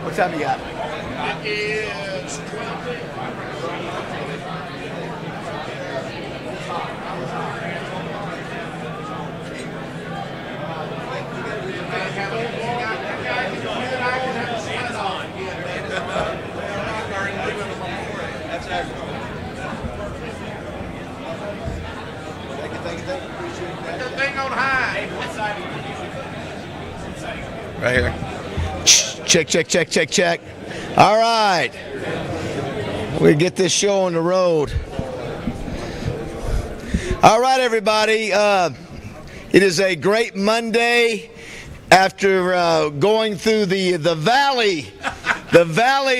What time you got? It's 12. Put the thing on high. Right here. Check, check, check, check, check. All right. We get this show on the road. All right, everybody. It is a great Monday after going through the valley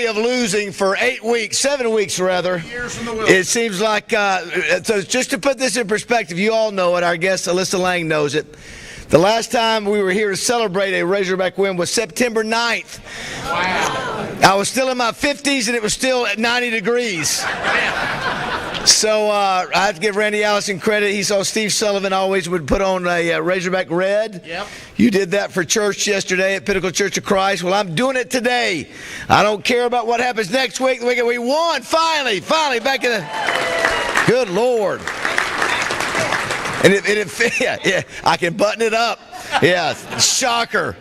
of losing for 7 weeks rather. It seems like, so just to put this in perspective, you all know it. Our guest Alyssa Lang knows it. The last time we were here to celebrate a Razorback win was September 9th. Wow. I was still in my 50s and it was still at 90 degrees. So I have to give Randy Allison credit. He saw Steve Sullivan always would put on a Razorback red. Yep. You did that for church yesterday at Pinnacle Church of Christ. Well, I'm doing it today. I don't care about what happens next week. We won, finally, back in the... Good Lord. And yeah, I can button it up. Yeah, shocker.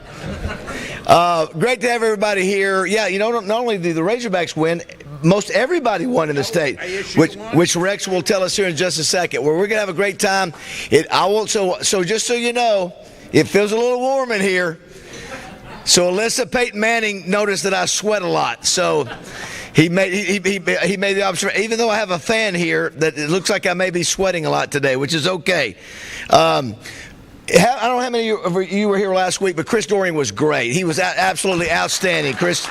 Great to have everybody here. Yeah, you know, not only did the Razorbacks win, most everybody won in the state, which Rex will tell us here in just a second. Where we're gonna have a great time. So just so you know, it feels a little warm in here. So Alyssa Peyton Manning noticed that I sweat a lot. So. He made the observation, even though I have a fan here, that it looks like I may be sweating a lot today, which is okay. I don't know how many of you were here last week, but Chris Dorian was great. He was absolutely outstanding. Chris,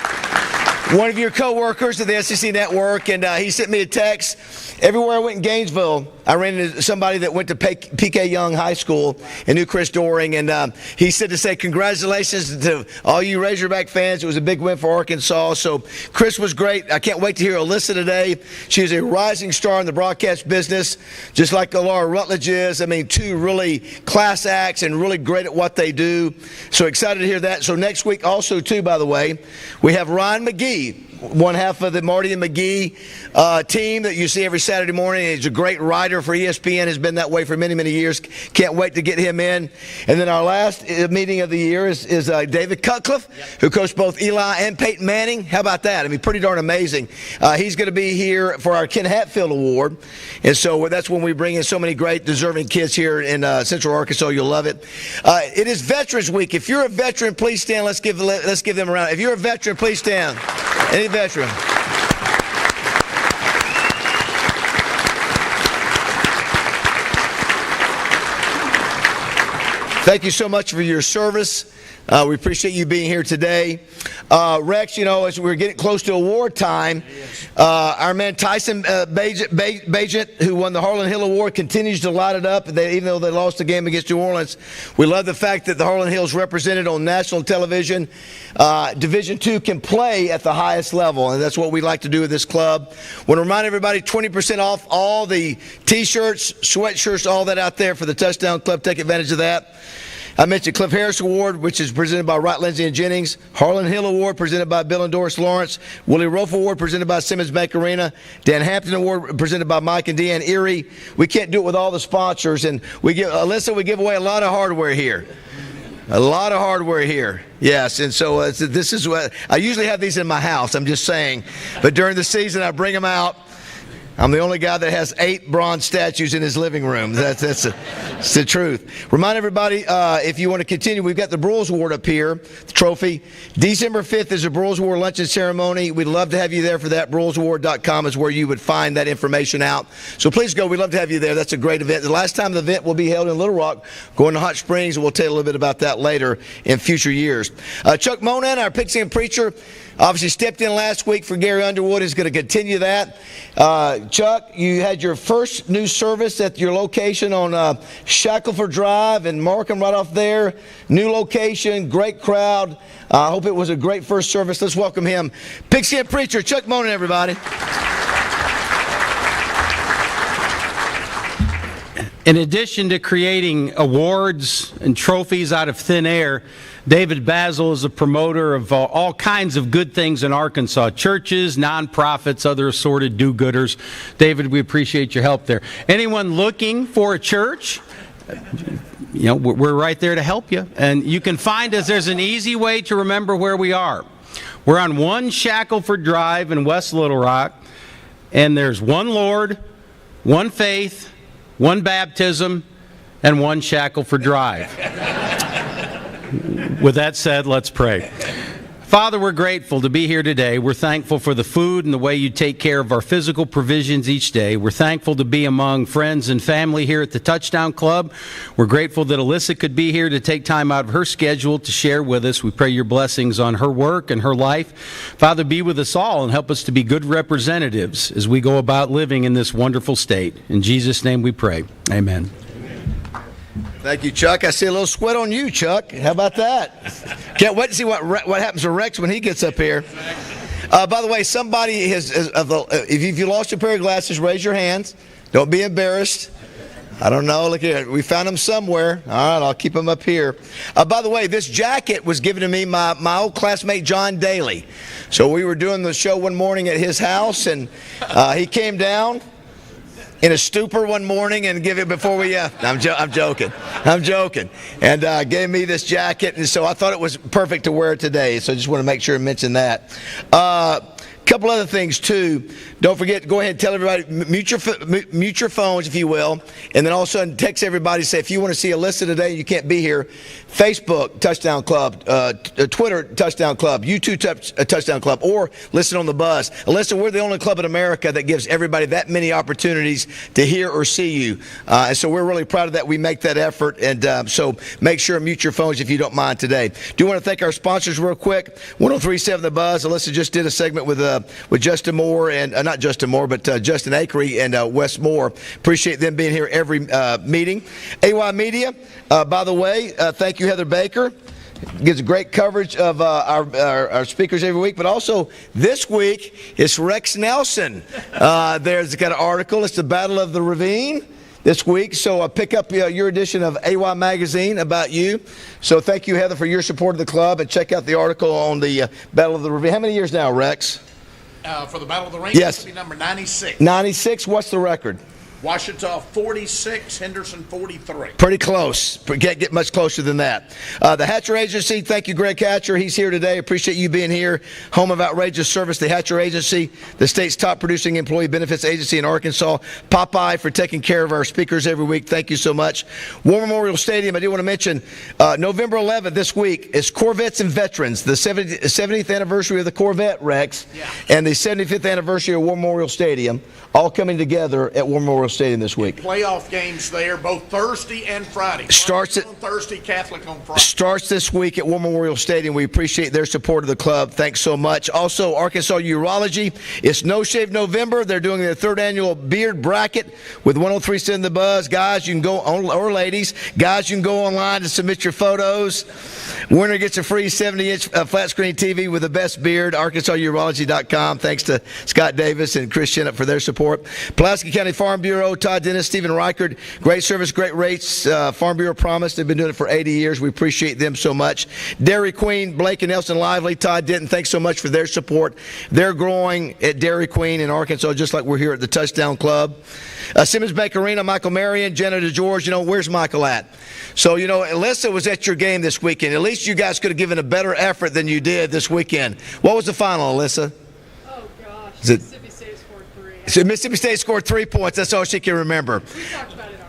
one of your co-workers at the SEC Network, and he sent me a text. Everywhere I went in Gainesville, I ran into somebody that went to P.K. Young High School and knew Chris Doring, and he said to say congratulations to all you Razorback fans. It was a big win for Arkansas. So Chris was great. I can't wait to hear Alyssa today. She is a rising star in the broadcast business, just like Laura Rutledge is. I mean, two really class acts and really great at what they do. So excited to hear that. So next week also, too, by the way, we have Ryan McGee, one half of the Marty and McGee team that you see every Saturday morning. He's a great writer for ESPN, has been that way for many, many years. Can't wait to get him in. And then our last meeting of the year is David Cutcliffe, who coached both Eli and Peyton Manning. How about that? I mean, pretty darn amazing. He's going to be here for our Ken Hatfield Award. And so that's when we bring in so many great, deserving kids here in Central Arkansas. You'll love it. It is Veterans Week. If you're a veteran, please stand. Let's give them a round. If you're a veteran, please stand. Any veteran. Thank you so much for your service. We appreciate you being here today. Rex, you know, as we're getting close to award time, our man Tyson Bagent, who won the Harlan Hill Award, continues to light it up. Even though they lost the game against New Orleans, we love the fact that the Harlan Hills represented on national television. Division II can play at the highest level, and that's what we like to do with this club. Want to remind everybody, 20% off all the T-shirts, sweatshirts, all that out there for the Touchdown Club. Take advantage of that. I mentioned Cliff Harris Award, which is presented by Wright, Lindsay, and Jennings. Harlan Hill Award, presented by Bill and Doris Lawrence. Willie Rofe Award, presented by Simmons Bank Arena. Dan Hampton Award, presented by Mike and Deanne Erie. We can't do it with all the sponsors. And we give away a lot of hardware here. A lot of hardware here. Yes, and so this is what I usually have these in my house, I'm just saying. But during the season, I bring them out. I'm the only guy that has 8 bronze statues in his living room. That's the truth. Remind everybody, if you want to continue, we've got the Brules Award up here, the trophy. December 5th is a Brules Award luncheon ceremony. We'd love to have you there for that. BrulesAward.com is where you would find that information out. So please go. We'd love to have you there. That's a great event. The last time the event will be held in Little Rock, going to Hot Springs, and we'll tell you a little bit about that later in future years. Chuck Monan, our Pigskin preacher, obviously stepped in last week for Gary Underwood. Is going to continue that. Chuck, you had your first new service at your location on Shackelford Drive and Markham right off there. New location, great crowd. I hope it was a great first service. Let's welcome him. Pigskin preacher, Chuck Monan, everybody. In addition to creating awards and trophies out of thin air, David Basil is a promoter of all kinds of good things in Arkansas. Churches, nonprofits, other assorted do-gooders. David, we appreciate your help there. Anyone looking for a church? You know, we're right there to help you. And you can find us. There's an easy way to remember where we are. We're on 1 Shackelford Drive in West Little Rock. And there's one Lord, one faith, one baptism, and 1 Shackelford Drive. With that said, let's pray. Father, we're grateful to be here today. We're thankful for the food and the way you take care of our physical provisions each day. We're thankful to be among friends and family here at the Touchdown Club. We're grateful that Alyssa could be here to take time out of her schedule to share with us. We pray your blessings on her work and her life. Father, be with us all and help us to be good representatives as we go about living in this wonderful state. In Jesus' name we pray. Amen. Thank you, Chuck. I see a little sweat on you, Chuck. How about that? Can't wait to see what happens to Rex when he gets up here. By the way, somebody if you lost your pair of glasses, raise your hands. Don't be embarrassed. I don't know. Look here. We found them somewhere. All right, I'll keep them up here. By the way, this jacket was given to me by my old classmate, John Daly. So we were doing the show one morning at his house, and he came down in a stupor one morning and give it before we I'm joking and gave me this jacket, and so I thought it was perfect to wear today, so I just want to make sure to mention that. Couple other things too. Don't forget, go ahead and tell everybody, mute your phones if you will, and then all of a sudden text everybody, say if you want to see Alyssa today and you can't be here, Facebook Touchdown Club, Twitter Touchdown Club, YouTube Touchdown Club, or listen on the bus. Alyssa, we're the only club in America that gives everybody that many opportunities to hear or see you, and so we're really proud of that. We make that effort, and so make sure to mute your phones if you don't mind today. Do want to thank our sponsors real quick. 103.7 The Buzz. Alyssa just did a segment with Justin Moore and not Justin Moore, but Justin Akery and Wes Moore. Appreciate them being here every meeting. AY Media, by the way, thank you, Heather Baker. Gives great coverage of our speakers every week, but also this week it's Rex Nelson. There's got an article. It's the Battle of the Ravine this week, so pick up your edition of AY Magazine about you. So thank you, Heather, for your support of the club, and check out the article on the Battle of the Ravine. How many years now, Rex? For the Battle of the Ring, yes. It'll be number 96. 96? What's the record? Ouachita 46, Henderson 43. Pretty close. Can't get much closer than that. The Hatcher Agency, thank you, Greg Hatcher. He's here today. Appreciate you being here. Home of outrageous service, the Hatcher Agency, the state's top producing employee benefits agency in Arkansas. Popeye for taking care of our speakers every week. Thank you so much. War Memorial Stadium, I do want to mention, November 11th this week is Corvettes and Veterans, the 70th anniversary of the Corvette, Rex, and the 75th anniversary of War Memorial Stadium, all coming together at War Memorial Stadium this week. Playoff games there, both Thursday and Friday. Starts on Thursday, Catholic on Friday. Starts this week at War Memorial Stadium. We appreciate their support of the club. Thanks so much. Also, Arkansas Urology. It's No Shave November. They're doing their 3rd annual beard bracket with 103.7 The Buzz. Guys, you can go on, or ladies, guys, you can go online to submit your photos. Winner gets a free 70-inch flat screen TV with the best beard. ArkansasUrology.com. Thanks to Scott Davis and Chris Shinnup for their support. Pulaski County Farm Bureau, Todd Dennis, Stephen Reichard. Great service, great rates. Farm Bureau promise. They've been doing it for 80 years. We appreciate them so much. Dairy Queen, Blake and Nelson Lively, Todd Denton, thanks so much for their support. They're growing at Dairy Queen in Arkansas, just like we're here at the Touchdown Club. Simmons Bank Arena, Michael Marion, Jenna DeGeorge. Where's Michael at? So, Alyssa was at your game this weekend. At least you guys could have given a better effort than you did this weekend. What was the final, Alyssa? Oh, gosh. Is it Mississippi State's 4-3. So Mississippi State scored 3 points. That's all she can remember.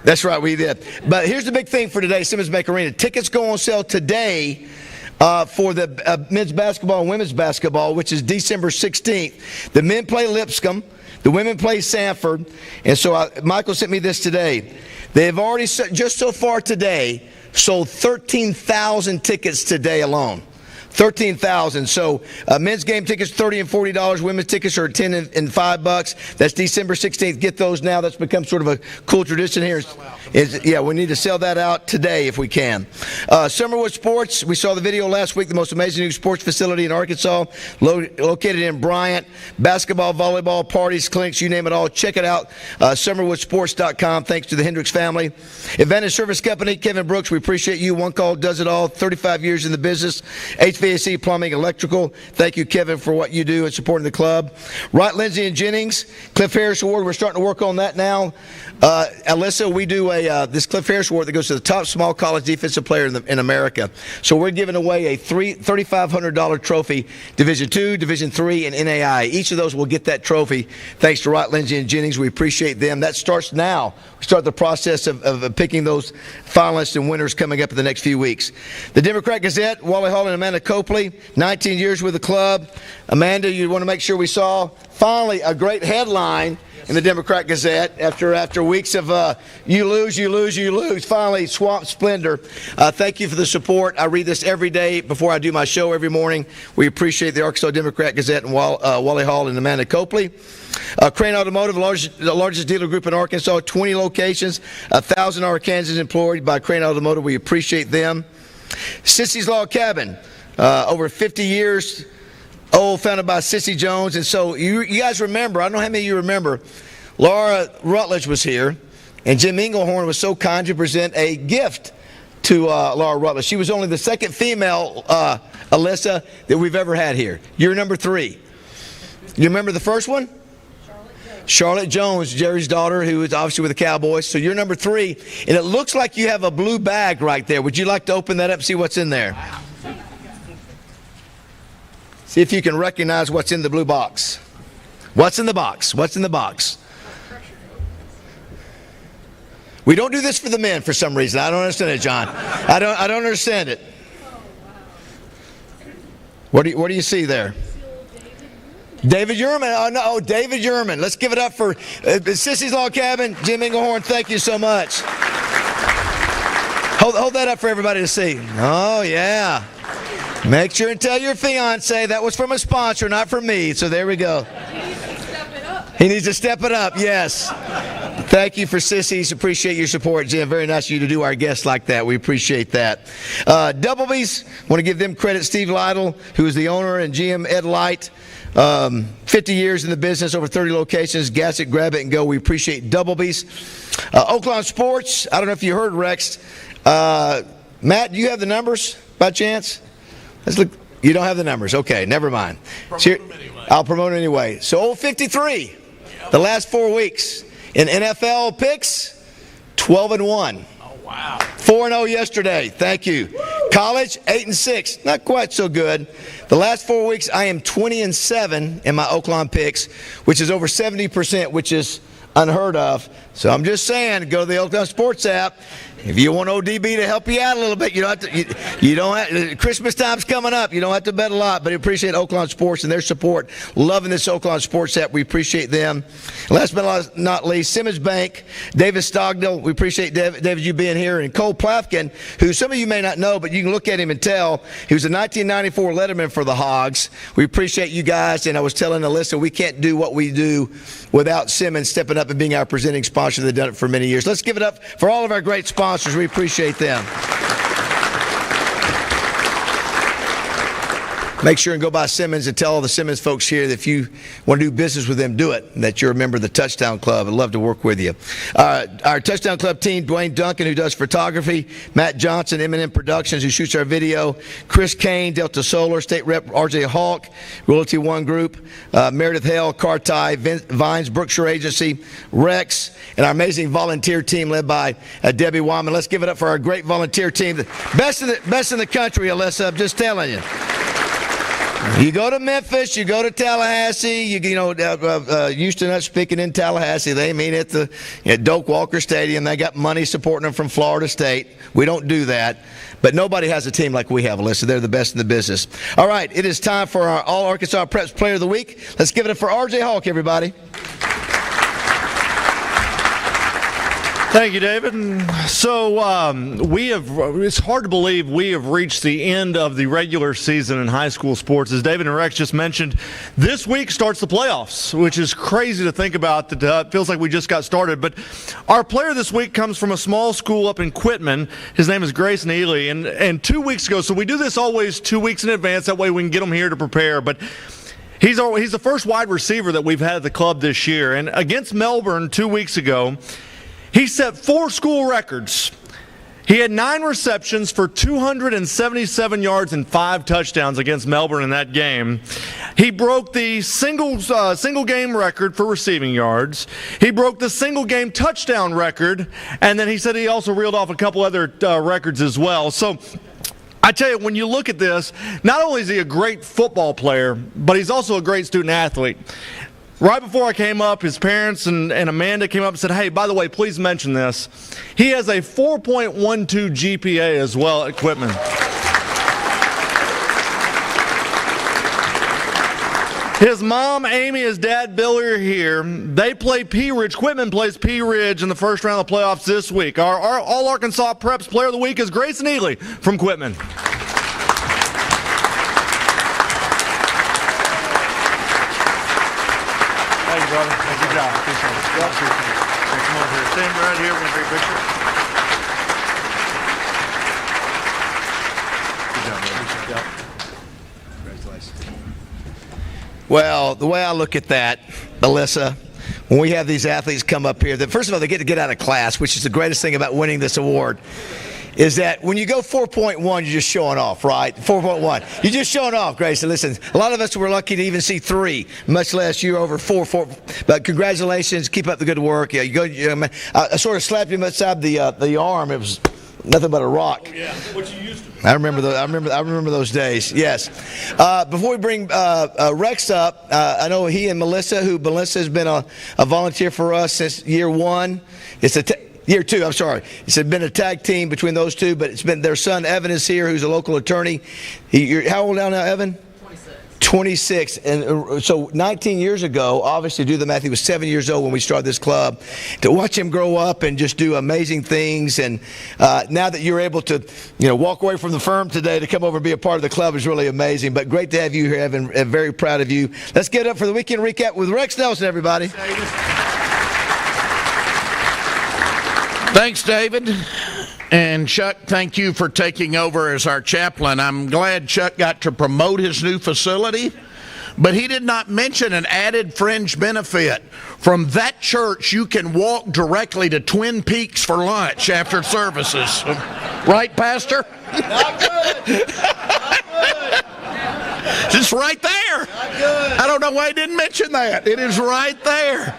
That's right, we did. But here's the big thing for today, Simmons Bank Arena. Tickets go on sale today for the men's basketball and women's basketball, which is December 16th. The men play Lipscomb. The women play Sanford. And so Michael sent me this today. They have already, just so far today, sold 13,000 tickets today alone. 13,000. So men's game tickets $30 and $40. Women's tickets are $10 and $5. That's December 16th. Get those now. That's become sort of a cool tradition here. Yeah, we need to sell that out today if we can. Summerwood Sports. We saw the video last week. The most amazing new sports facility in Arkansas, located in Bryant. Basketball, volleyball, parties, clinics, you name it all. Check it out. SummerwoodSports.com. Thanks to the Hendricks family. Advantage Service Company. Kevin Brooks. We appreciate you. One call does it all. 35 years in the business. HVAC, plumbing, electrical. Thank you, Kevin, for what you do and supporting the club. Wright, Lindsay, and Jennings. Cliff Harris Award. We're starting to work on that now. Alyssa, we do this Cliff Harris Award that goes to the top small college defensive player in America. So we're giving away a $3,500 trophy, Division II, Division III, and NAI. Each of those will get that trophy thanks to Wright, Lindsay, and Jennings. We appreciate them. That starts now. We start the process of picking those finalists and winners coming up in the next few weeks. The Democrat Gazette, Wally Hall and Amanda Copley, 19 years with the club. Amanda, you want to make sure we saw finally a great headline in the Democrat Gazette after weeks of you lose. Finally, Swamp Splendor. Thank you for the support. I read this every day before I do my show every morning. We appreciate the Arkansas Democrat Gazette and Wally Hall and Amanda Copley. Crane Automotive, the largest dealer group in Arkansas, 20 locations, 1,000 Arkansans employed by Crane Automotive. We appreciate them. Sissy's Log Cabin, over 50 years old, founded by Sissy Jones. And so you guys remember, I don't know how many of you remember, Laura Rutledge was here, and Jim Englehorn was so kind to present a gift to Laura Rutledge. She was only the second female, Alyssa, that we've ever had here. You're number 3. You remember the first one? Charlotte Jones, Jerry's daughter, who is obviously with the Cowboys. So you're number 3, and it looks like you have a blue bag right there. Would you like to open that up and see what's in there? See if you can recognize what's in the blue box. What's in the box? What's in the box? We don't do this for the men for some reason. I don't understand it, John. I don't understand it. What do you see there? David Yerman. Oh, no, David Yerman. Let's give it up for Sissy's Log Cabin, Jim Englehorn. Thank you so much. Hold that up for everybody to see. Oh, yeah. Make sure and tell your fiance that was from a sponsor, not from me. So there we go. He needs to step it up, yes. Thank you for Sissy's. Appreciate your support, Jim. Very nice of you to do our guests like that. We appreciate that. Doublebees, want to give them credit. Steve Lytle, who is the owner, and GM Ed Light. 50 years in the business, over 30 locations. Gas it, grab it, and go. We appreciate Doublebees. Oaklawn Sports, I don't know if you heard Rex. Matt, do you have the numbers by chance? Let's look. You don't have the numbers. Okay, never mind. I'll promote it anyway. So, Old 53, the last 4 weeks. In NFL picks, 12-1. Oh, wow. 4-0 yesterday. Thank you. College, 8-6. Not quite so good. The last 4 weeks, I am 20-7 in my Oaklawn picks, which is over 70%, which is unheard of. So I'm just saying, go to the Oaklawn Sports app. If you want ODB to help you out a little bit, you don't have to. You don't have. Christmas time's coming up. You don't have to bet a lot, but we appreciate Oaklawn Sports and their support. Loving this Oaklawn Sports app. We appreciate them. And last but not least, Simmons Bank, David Stognell. We appreciate David you being here, and Cole Plafkin, who some of you may not know, but you can look at him and tell he was a 1994 Letterman for the Hogs. We appreciate you guys, and I was telling Alyssa we can't do what we do without Simmons stepping up and being our presenting sponsor. They've done it for many years. Let's give it up for all of our great sponsors. We appreciate them. Make sure and go by Simmons and tell all the Simmons folks here that if you want to do business with them, do it. That you're a member of the Touchdown Club. I'd love to work with you. Our Touchdown Club team, Dwayne Duncan, who does photography, Matt Johnson, M&M Productions, who shoots our video, Chris Kane, Delta Solar, State Rep RJ Hawk, Royalty One Group, Meredith Hale, Carti, Vines, Brookshire Agency, Rex, and our amazing volunteer team led by Debbie Wyman. Let's give it up for our great volunteer team. The best in the country, Alyssa, I'm just telling you. You go to Memphis, you go to Tallahassee, Houston Nutt speaking in Tallahassee, they mean at Doak Walker Stadium. They got money supporting them from Florida State. We don't do that. But nobody has a team like we have, Alyssa. They're the best in the business. All right, it is time for our All-Arkansas Preps Player of the Week. Let's give it up for R.J. Hawk, everybody. Thank you, David. So it's hard to believe we have reached the end of the regular season in high school sports. As David and Rex just mentioned, this week starts the playoffs, which is crazy to think about. It feels like we just got started. But our player this week comes from a small school up in Quitman. His name is Grayson Ely. And 2 weeks ago, so we do this always 2 weeks in advance. That way we can get him here to prepare. But he's the first wide receiver that we've had at the club this year. And against Melbourne 2 weeks ago, he set 4 school records. He had 9 receptions for 277 yards and 5 touchdowns against Melbourne in that game. He broke the single game record for receiving yards. He broke the single game touchdown record, and then he said he also reeled off a couple other records as well. So I tell you, when you look at this, not only is he a great football player, but he's also a great student athlete. Right before I came up, his parents and Amanda came up and said, hey, by the way, please mention this. He has a 4.12 GPA as well at Quitman. His mom, Amy, his dad, Billy are here. They play Pea Ridge. Quitman plays Pea Ridge in the first round of the playoffs this week. Our All-Arkansas Preps Player of the Week is Grayson Ely from Quitman. Thank you, brother. Good job. Appreciate it. Yep. Appreciate it. Come over here. Stand right here. We're going to take a picture. Good job, brother. Yep. Congratulations. Well, the way I look at that, Alyssa, when we have these athletes come up here, first of all, they get to get out of class, which is the greatest thing about winning this award, is that when you go 4.1, you're just showing off, right? 4.1. You're just showing off, Grayson. Listen, a lot of us were lucky to even see 3, much less you over 4. But congratulations. Keep up the good work. Yeah, I sort of slapped him outside the arm. It was nothing but a rock. Oh, yeah. What you used to. I remember those days. Yes. Before we bring Rex up, I know he and Melissa has been a volunteer for us since year 1. Year 2, I'm sorry. It's been a tag team between those two, but it's been their son, Evan, is here, who's a local attorney. You're how old now, Evan? 26. And so 19 years ago, obviously, do the math, he was 7 years old when we started this club. To watch him grow up and just do amazing things, and now that you're able to, walk away from the firm today to come over and be a part of the club is really amazing. But great to have you here, Evan, and very proud of you. Let's get up for the weekend recap with Rex Nelson, everybody. Thanks, David. And Chuck, thank you for taking over as our chaplain. I'm glad Chuck got to promote his new facility, but he did not mention an added fringe benefit. From that church, you can walk directly to Twin Peaks for lunch after services. Right, Pastor? Not good. Not good. It's right there. Not good. I don't know why he didn't mention that. It is right there.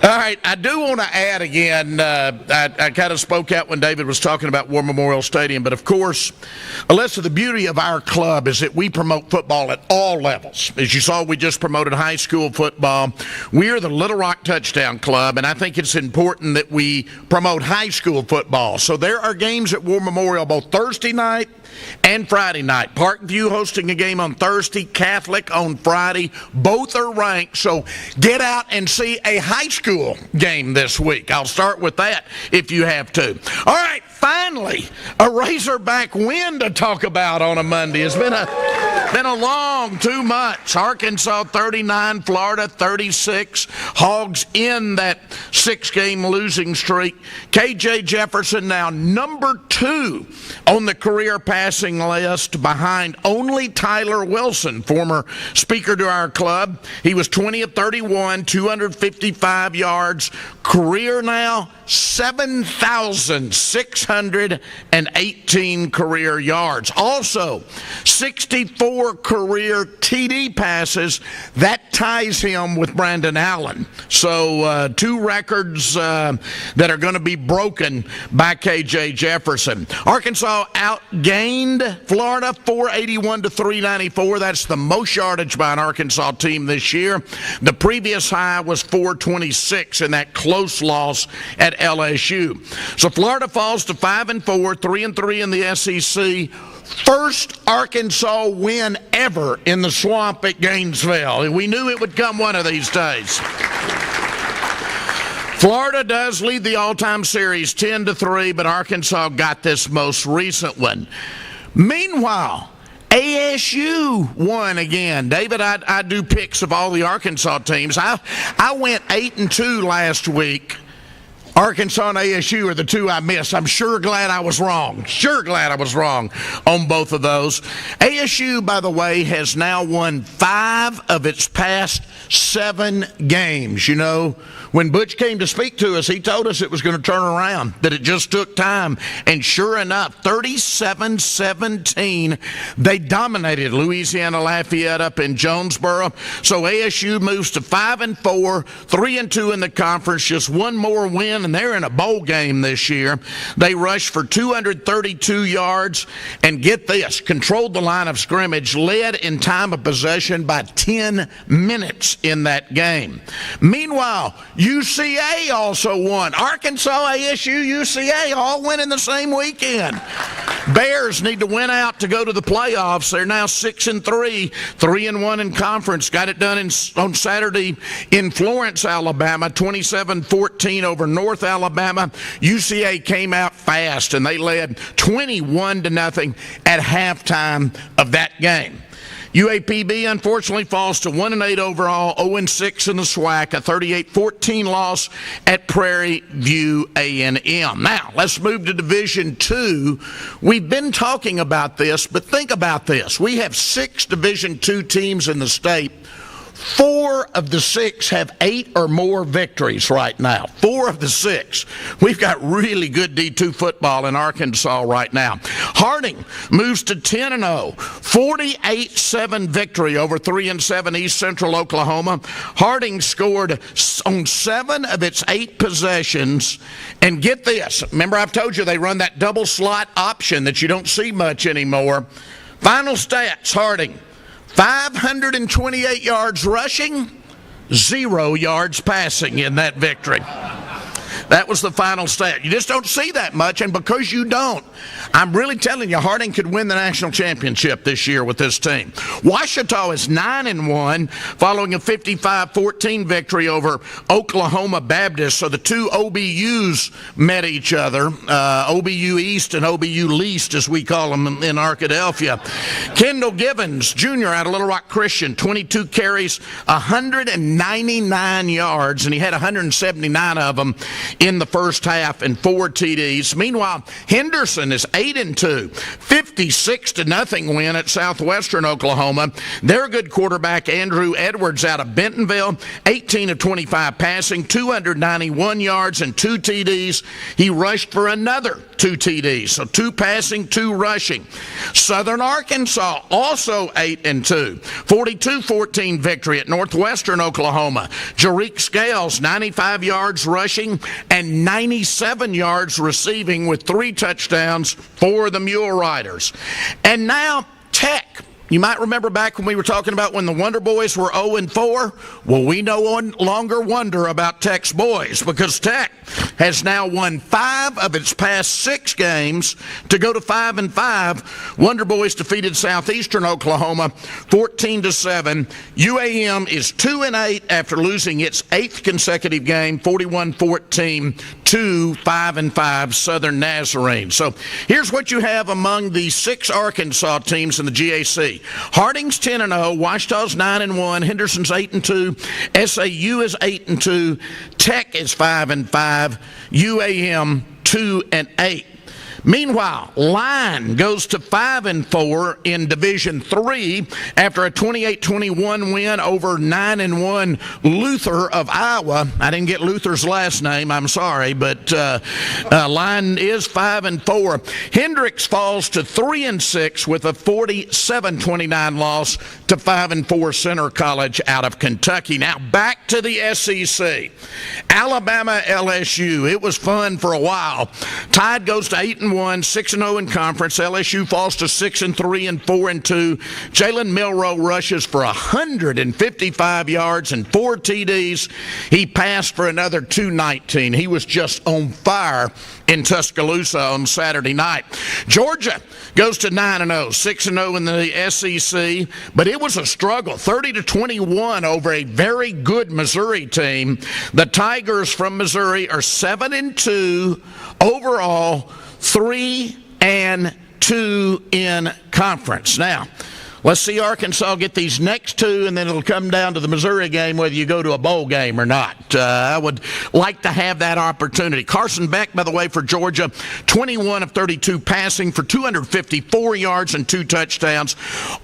All right, I do want to add again, I kind of spoke out when David was talking about War Memorial Stadium, but of course, Alyssa, the beauty of our club is that we promote football at all levels. As you saw, we just promoted high school football. We are the Little Rock Touchdown Club, and I think it's important that we promote high school football. So there are games at War Memorial both Thursday night and Friday night. Parkview hosting a game on Thursday, Catholic on Friday. Both are ranked, so get out and see a high school game this week. I'll start with that if you have to. All right, finally, a Razorback win to talk about on a Monday. It's been a long 2 months. Arkansas 39, Florida 36. Hogs in that 6-game losing streak. KJ Jefferson now number 2 on the career passing list behind only Tyler Wilson, former speaker to our club. He was 20 of 31, 255 yards. Career now 7,618 career yards. Also, 64 4 career TD passes. That ties him with Brandon Allen. So 2 records that are going to be broken by K.J. Jefferson. Arkansas outgained Florida 481 to 394. That's the most yardage by an Arkansas team this year. The previous high was 426 in that close loss at LSU. So Florida falls to 5-4, 3-3 in the SEC. First Arkansas win ever in the swamp at Gainesville. We knew it would come one of these days. Florida does lead the all-time series 10-3, but Arkansas got this most recent one. Meanwhile, ASU won again. David, I do picks of all the Arkansas teams. I went 8-2 last week. Arkansas and ASU are the 2 I missed. I'm sure glad I was wrong. Sure glad I was wrong on both of those. ASU, by the way, has now won 5 of its past 7 games. You know, when Butch came to speak to us, he told us it was going to turn around, that it just took time. And sure enough, 37-17, they dominated Louisiana Lafayette up in Jonesboro. So ASU moves to 5-4, 3-2 in the conference, just one more win, and they're in a bowl game this year. They rushed for 232 yards, and get this, controlled the line of scrimmage, led in time of possession by 10 minutes in that game. Meanwhile, UCA also won. Arkansas, ASU, UCA all winning the same weekend. Bears need to win out to go to the playoffs. They're now 6-3, 3-1 in conference. Got it done on Saturday in Florence, Alabama, 27-14 over North Alabama. UCA came out fast, and they led 21-0 at halftime of that game. UAPB, unfortunately, falls to 1-8 overall, 0-6 in the SWAC, a 38-14 loss at Prairie View A&M. Now, let's move to Division II. We've been talking about this, but think about this. We have 6 Division II teams in the state. 4 of the 6 have 8 or more victories right now. 4 of the 6. We've got really good D2 football in Arkansas right now. Harding moves to 10-0, 48-7 victory over 3-7 East Central Oklahoma. Harding scored on 7 of its 8 possessions. And get this, remember I've told you they run that double slot option that you don't see much anymore. Final stats, Harding. 528 yards rushing, 0 yards passing in that victory. That was the final stat. You just don't see that much, and because you don't, I'm really telling you, Harding could win the national championship this year with this team. Ouachita is 9-1, following a 55-14 victory over Oklahoma Baptist. So the 2 OBUs met each other, OBU East and OBU Least, as we call them in Arkadelphia. Kendall Givens, Jr. out of Little Rock Christian, 22 carries, 199 yards, and he had 179 of them in the first half and 4 TDs. Meanwhile, Henderson is 8-2, 56-0 win at Southwestern Oklahoma. Their good quarterback, Andrew Edwards out of Bentonville, 18-25 passing, 291 yards and 2 TDs. He rushed for another 2 TDs, so 2 passing, 2 rushing. Southern Arkansas also 8-2, 42-14 victory at Northwestern Oklahoma. Jarique Scales, 95 yards rushing and 97 yards receiving with 3 touchdowns for the Mule Riders. And now Tech. You might remember back when we were talking about when the Wonder Boys were 0-4. Well, we no longer wonder about Tech's boys, because Tech has now won 5 of its past 6 games to go to 5-5. Wonder Boys defeated Southeastern Oklahoma 14-7. UAM is 2-8 after losing its 8th consecutive game, 41-14 to 5-5 Southern Nazarene. So here's what you have among the 6 Arkansas teams in the GAC. Harding's 10-0, Ouachita's 9-1, Henderson's 8-2, SAU is 8-2, Tech is 5-5, UAM 2-8. Meanwhile, Line goes to 5-4 in Division III after a 28-21 win over 9-1 Luther of Iowa. I didn't get Luther's last name, I'm sorry, but Line is 5-4. Hendricks falls to 3-6 with a 47-29 loss to 5-4 Center College out of Kentucky. Now back to the SEC. Alabama LSU. It was fun for a while. Tide goes to 8-1, 6-0 in conference. LSU falls to 6-3 and 4-2. Jalen Milroe rushes for 155 yards and 4 TDs. He passed for another 219. He was just on fire in Tuscaloosa on Saturday night. Georgia goes to 9-0, 6-0 in the SEC, but it was a struggle, 30-21 over a very good Missouri team. The Tigers from Missouri are 7-2 overall, 3-2 in conference. Now, let's see Arkansas get these next two, and then it'll come down to the Missouri game whether you go to a bowl game or not. I would like to have that opportunity. Carson Beck, by the way, for Georgia, 21 of 32 passing for 254 yards and 2 touchdowns.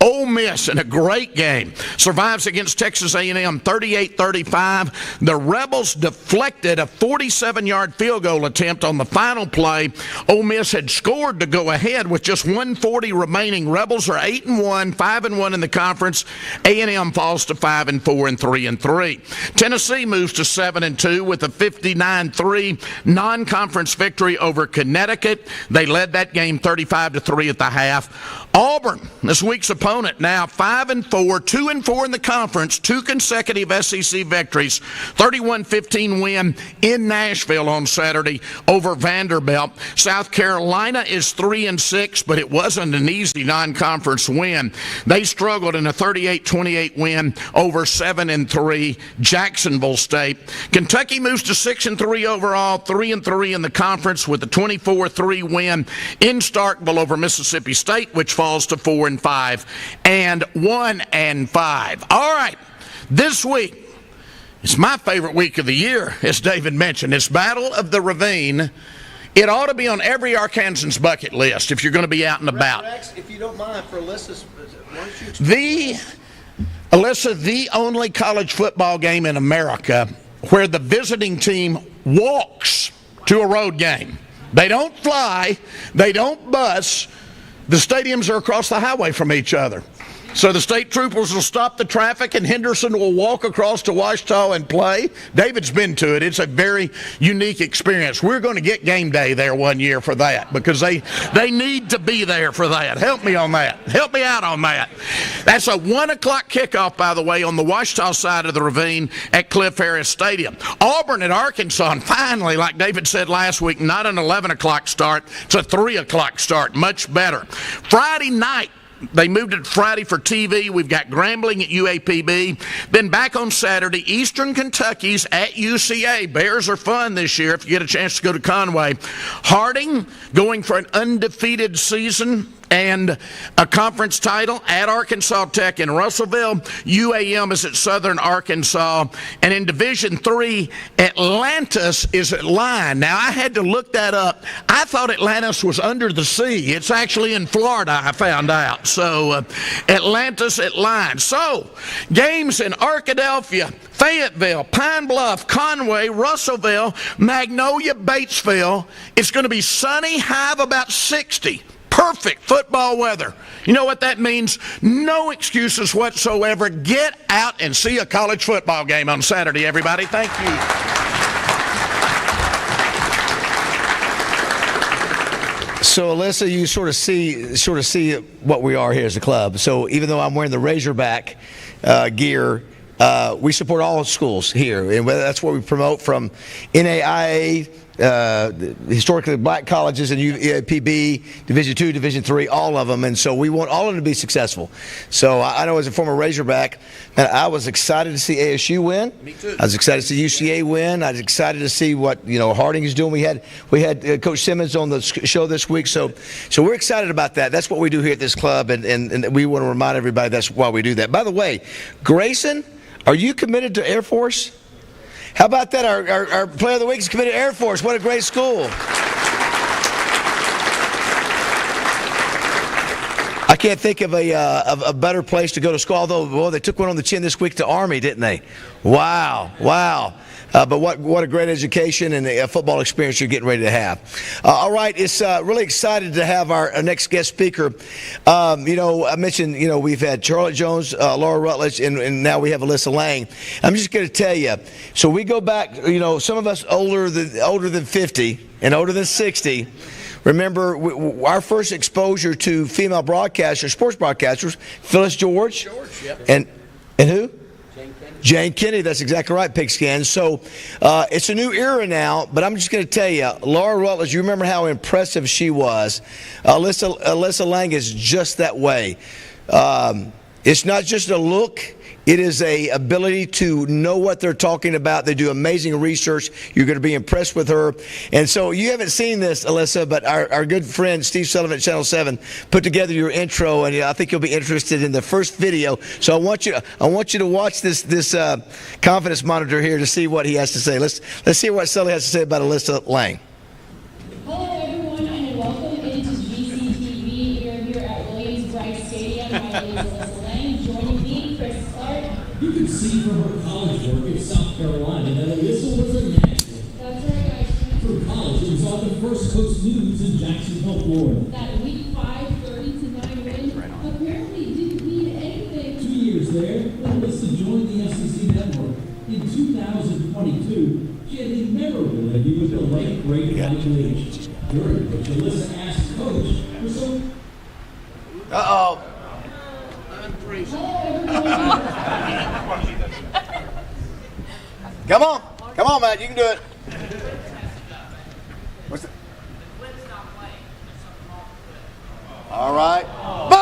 Ole Miss in a great game survives against Texas A&M 38-35. The Rebels deflected a 47-yard field goal attempt on the final play. Ole Miss had scored to go ahead with just 1:40 remaining. Rebels are 8-1, 5-1 in the conference. A&M falls to 5-4 and 3-3. Tennessee moves to 7-2 with a 59-3 non-conference victory over Connecticut. They led that game 35-3 at the half. Auburn, this week's opponent, now 5-4, 2-4 in the conference, 2 consecutive SEC victories, 31-15 win in Nashville on Saturday over Vanderbilt. South Carolina is 3-6, but it wasn't an easy non-conference win. They struggled in a 38-28 win over 7-3 Jacksonville State. Kentucky moves to 6-3 overall, 3-3 in the conference with a 24-3 win in Starkville over Mississippi State, which falls to 4-5 and 1-5. All right, this week, it's my favorite week of the year, as David mentioned. It's Battle of the Ravine. It ought to be on every Arkansan's bucket list if you're going to be out and about. Rex, if you don't mind, for Alyssa's, Alyssa, the only college football game in America where the visiting team walks to a road game. They don't fly. They don't bus. The stadiums are across the highway from each other. So the state troopers will stop the traffic and Henderson will walk across to Ouachita and play. David's been to it. It's a very unique experience. We're going to get game day there one year for that because they need to be there for that. Help me on that. Help me out on that. That's a 1 o'clock kickoff, by the way, on the Ouachita side of the ravine at Cliff Harris Stadium. Auburn at Arkansas, and finally, like David said last week, not an 11 o'clock start. It's a 3 o'clock start. Much better. Friday night, they moved it Friday for TV. We've got Grambling at UAPB. Then back on Saturday, Eastern Kentucky's at UCA. Bears are fun this year if you get a chance to go to Conway. Harding going for an undefeated season and a conference title at Arkansas Tech in Russellville. UAM is at Southern Arkansas. And in Division III, Atlantis is at Line. Now, I had to look that up. I thought Atlantis was under the sea. It's actually in Florida, I found out. So, Atlantis at Line. So, games in Arkadelphia, Fayetteville, Pine Bluff, Conway, Russellville, Magnolia, Batesville. It's going to be sunny, high of about 60. Perfect football weather. You know what that means? No excuses whatsoever. Get out and see a college football game on Saturday, everybody. Thank you. So, Alyssa, you sort of see what we are here as a club. So, even though I'm wearing the Razorback gear, we support all schools here, and that's what we promote from NAIA. Historically black colleges and UAPB, Division II, Division III, all of them, and so we want all of them to be successful. So I know as a former Razorback, I was excited to see ASU win. Me too. I was excited to see UCA win. I was excited to see what Harding is doing. We had Coach Simmons on the show this week, so we're excited about that. That's what we do here at this club, and we want to remind everybody that's why we do that. By the way, Grayson, are you committed to Air Force? How about that? Our player of the week is committed to Air Force. What a great school. I can't think of a better place to go to school. Although, well, they took one on the chin this week to Army, didn't they? Wow. But what a great education and a football experience you're getting ready to have. All right, it's really excited to have our next guest speaker. I mentioned, we've had Charlotte Jones, Laura Rutledge, and now we have Alyssa Lang. I'm just going to tell you, so we go back, some of us older than 50 and older than 60, remember our first exposure to female broadcasters, sports broadcasters, Phyllis George, yep. and who? Jane Kennedy, that's exactly right, Pigskin. So it's a new era now, but I'm just going to tell you, Laura Rutledge, you remember how impressive she was. Alyssa Lang is just that way. It's not just a look. It is a ability to know what they're talking about. They do amazing research. You're going to be impressed with her. And so you haven't seen this, Alyssa, but our good friend Steve Sullivan at Channel 7 put together your intro, and I think you'll be interested in the first video. So I want you to watch this confidence monitor here to see what he has to say. Let's hear what Sully has to say about Alyssa Lang. Hello, everyone, and welcome into GCTV. We are here at Williams-Brice Stadium. My name is Alyssa Lang. Joining me, Chris Clark. You can see from her college work in South Carolina that Alyssa was a national. That's right, guys. For college, it was on the First Coast News in Jacksonville, Florida. That week 5, 30-9 win apparently didn't mean anything. 2 years there, when Alyssa joined the SEC network. In 2022, she had a memorable debut with the late great Mike Leach, during which Alyssa asked Coach for some. Uh-oh. Come on, Matt, you can do it. What's it? All right. Boo!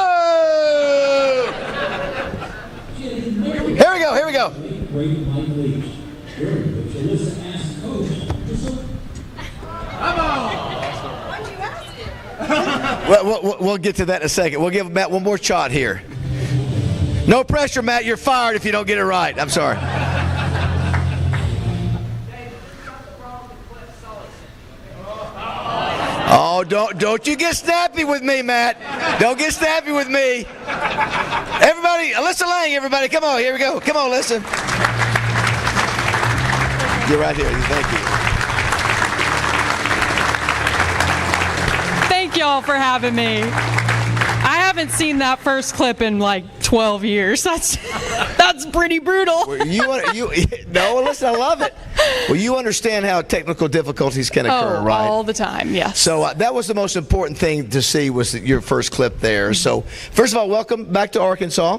Here we go. Great Mike Leach, during which Alyssa asked Coach for some. We'll get to that in a second. We'll give Matt one more shot here. No pressure, Matt. You're fired if you don't get it right. I'm sorry. Oh, don't you get snappy with me, Matt. Don't get snappy with me. Everybody, Alyssa Lang, everybody. Come on, here we go. Come on, Alyssa. You're right here. Thank you. Thank y'all for having me. I haven't seen that first clip in like 12 years. That's pretty brutal. No, listen, I love it. Well, you understand how technical difficulties can occur, right? All the time, yes. So that was the most important thing to see was your first clip there. So first of all, welcome back to Arkansas.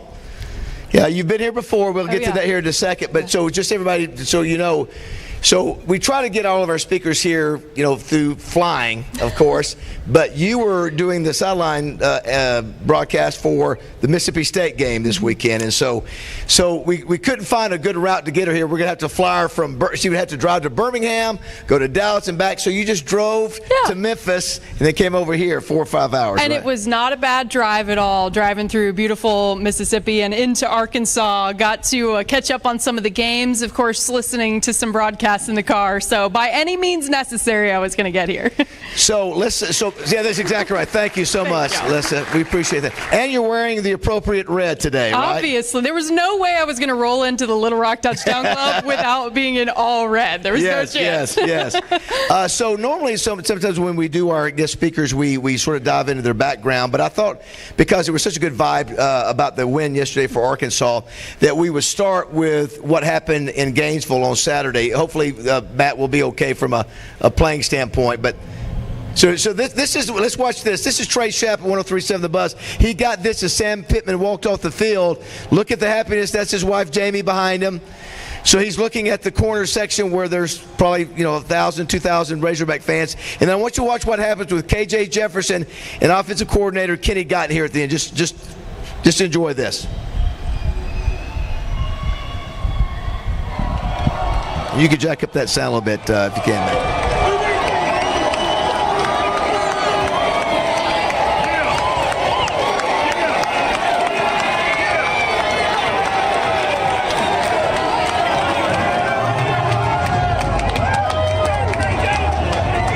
Yeah, you've been here before. We'll get to that here in a second. But so just everybody, so you know. So we try to get all of our speakers here, through flying, of course. But you were doing the sideline broadcast for the Mississippi State game this weekend, and so we couldn't find a good route to get her here. We're gonna have to fly her from. She would have to drive to Birmingham, go to Dallas and back. So you just drove to Memphis and then came over here 4 or 5 hours. And right? it was not a bad drive at all. Driving through beautiful Mississippi and into Arkansas, got to catch up on some of the games. Of course, listening to some broadcasts in the car. So by any means necessary, I was going to get here. Yeah, that's exactly right. Thank you so much, Alyssa. We appreciate that. And you're wearing the appropriate red today, right? Obviously. There was no way I was going to roll into the Little Rock Touchdown Club without being in all red. There was no chance. Yes. So normally, sometimes when we do our guest speakers, we sort of dive into their background. But I thought because it was such a good vibe about the win yesterday for Arkansas that we would start with what happened in Gainesville on Saturday. Hopefully, Matt will be okay from a playing standpoint. But so this is, let's watch this. This is Trey Shapp at 103.7 The Buzz. He got this as Sam Pittman walked off the field. Look at the happiness. That's his wife Jamie behind him. So he's looking at the corner section where there's probably 1,000, 2,000 Razorback fans. And I want you to watch what happens with KJ Jefferson and offensive coordinator Kenny Gotton here at the end. Just enjoy this. You can jack up that sound a little bit if you can, man.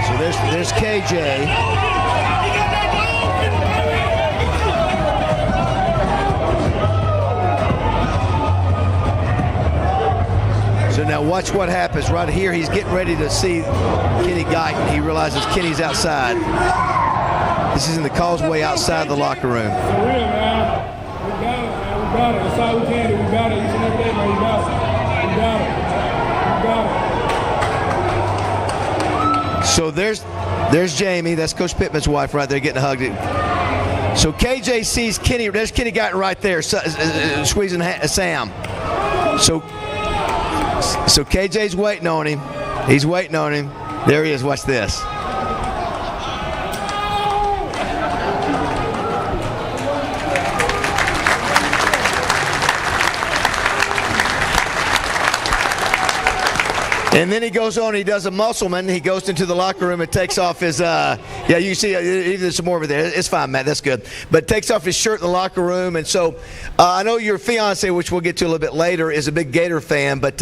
So there's KJ. watch what happens right here. He's getting ready to see Kenny Guyton. He realizes Kenny's outside. This is in the causeway outside the locker room. For real, man. We got it. That's all we can do. We got it each and every day, man. We got it. So there's Jamie. That's Coach Pittman's wife right there getting hugged. So KJ sees Kenny. There's Kenny Guyton right there squeezing Sam. So KJ's waiting on him. He's waiting on him. There he is. Watch this. And then he goes on, he does a muscleman. He goes into the locker room and takes off his, yeah, you see, there's some more over there. It's fine, Matt, that's good. But takes off his shirt in the locker room. And so I know your fiance, which we'll get to a little bit later, is a big Gator fan. But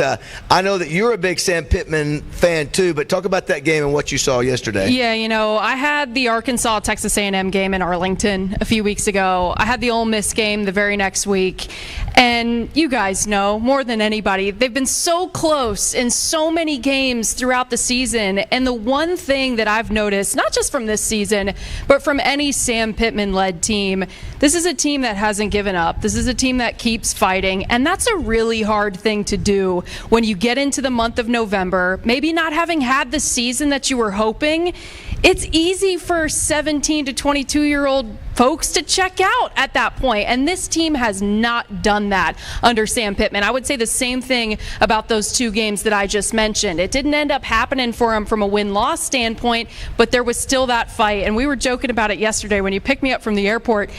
I know that you're a big Sam Pittman fan, too. But talk about that game and what you saw yesterday. Yeah, I had the Arkansas-Texas A&M game in Arlington a few weeks ago. I had the Ole Miss game the very next week. And you guys know, more than anybody, they've been so close in so many games throughout the season. And the one thing that I've noticed, not just from this season, but from any Sam Pittman-led team, this is a team that hasn't given up. This is a team that keeps fighting. And that's a really hard thing to do when you get into the month of November, maybe not having had the season that you were hoping. It's easy for 17 to 22-year-old folks to check out at that point. And this team has not done that under Sam Pittman. I would say the same thing about those two games that I just mentioned. It didn't end up happening for him from a win-loss standpoint, but there was still that fight. And we were joking about it yesterday when you picked me up from the airport.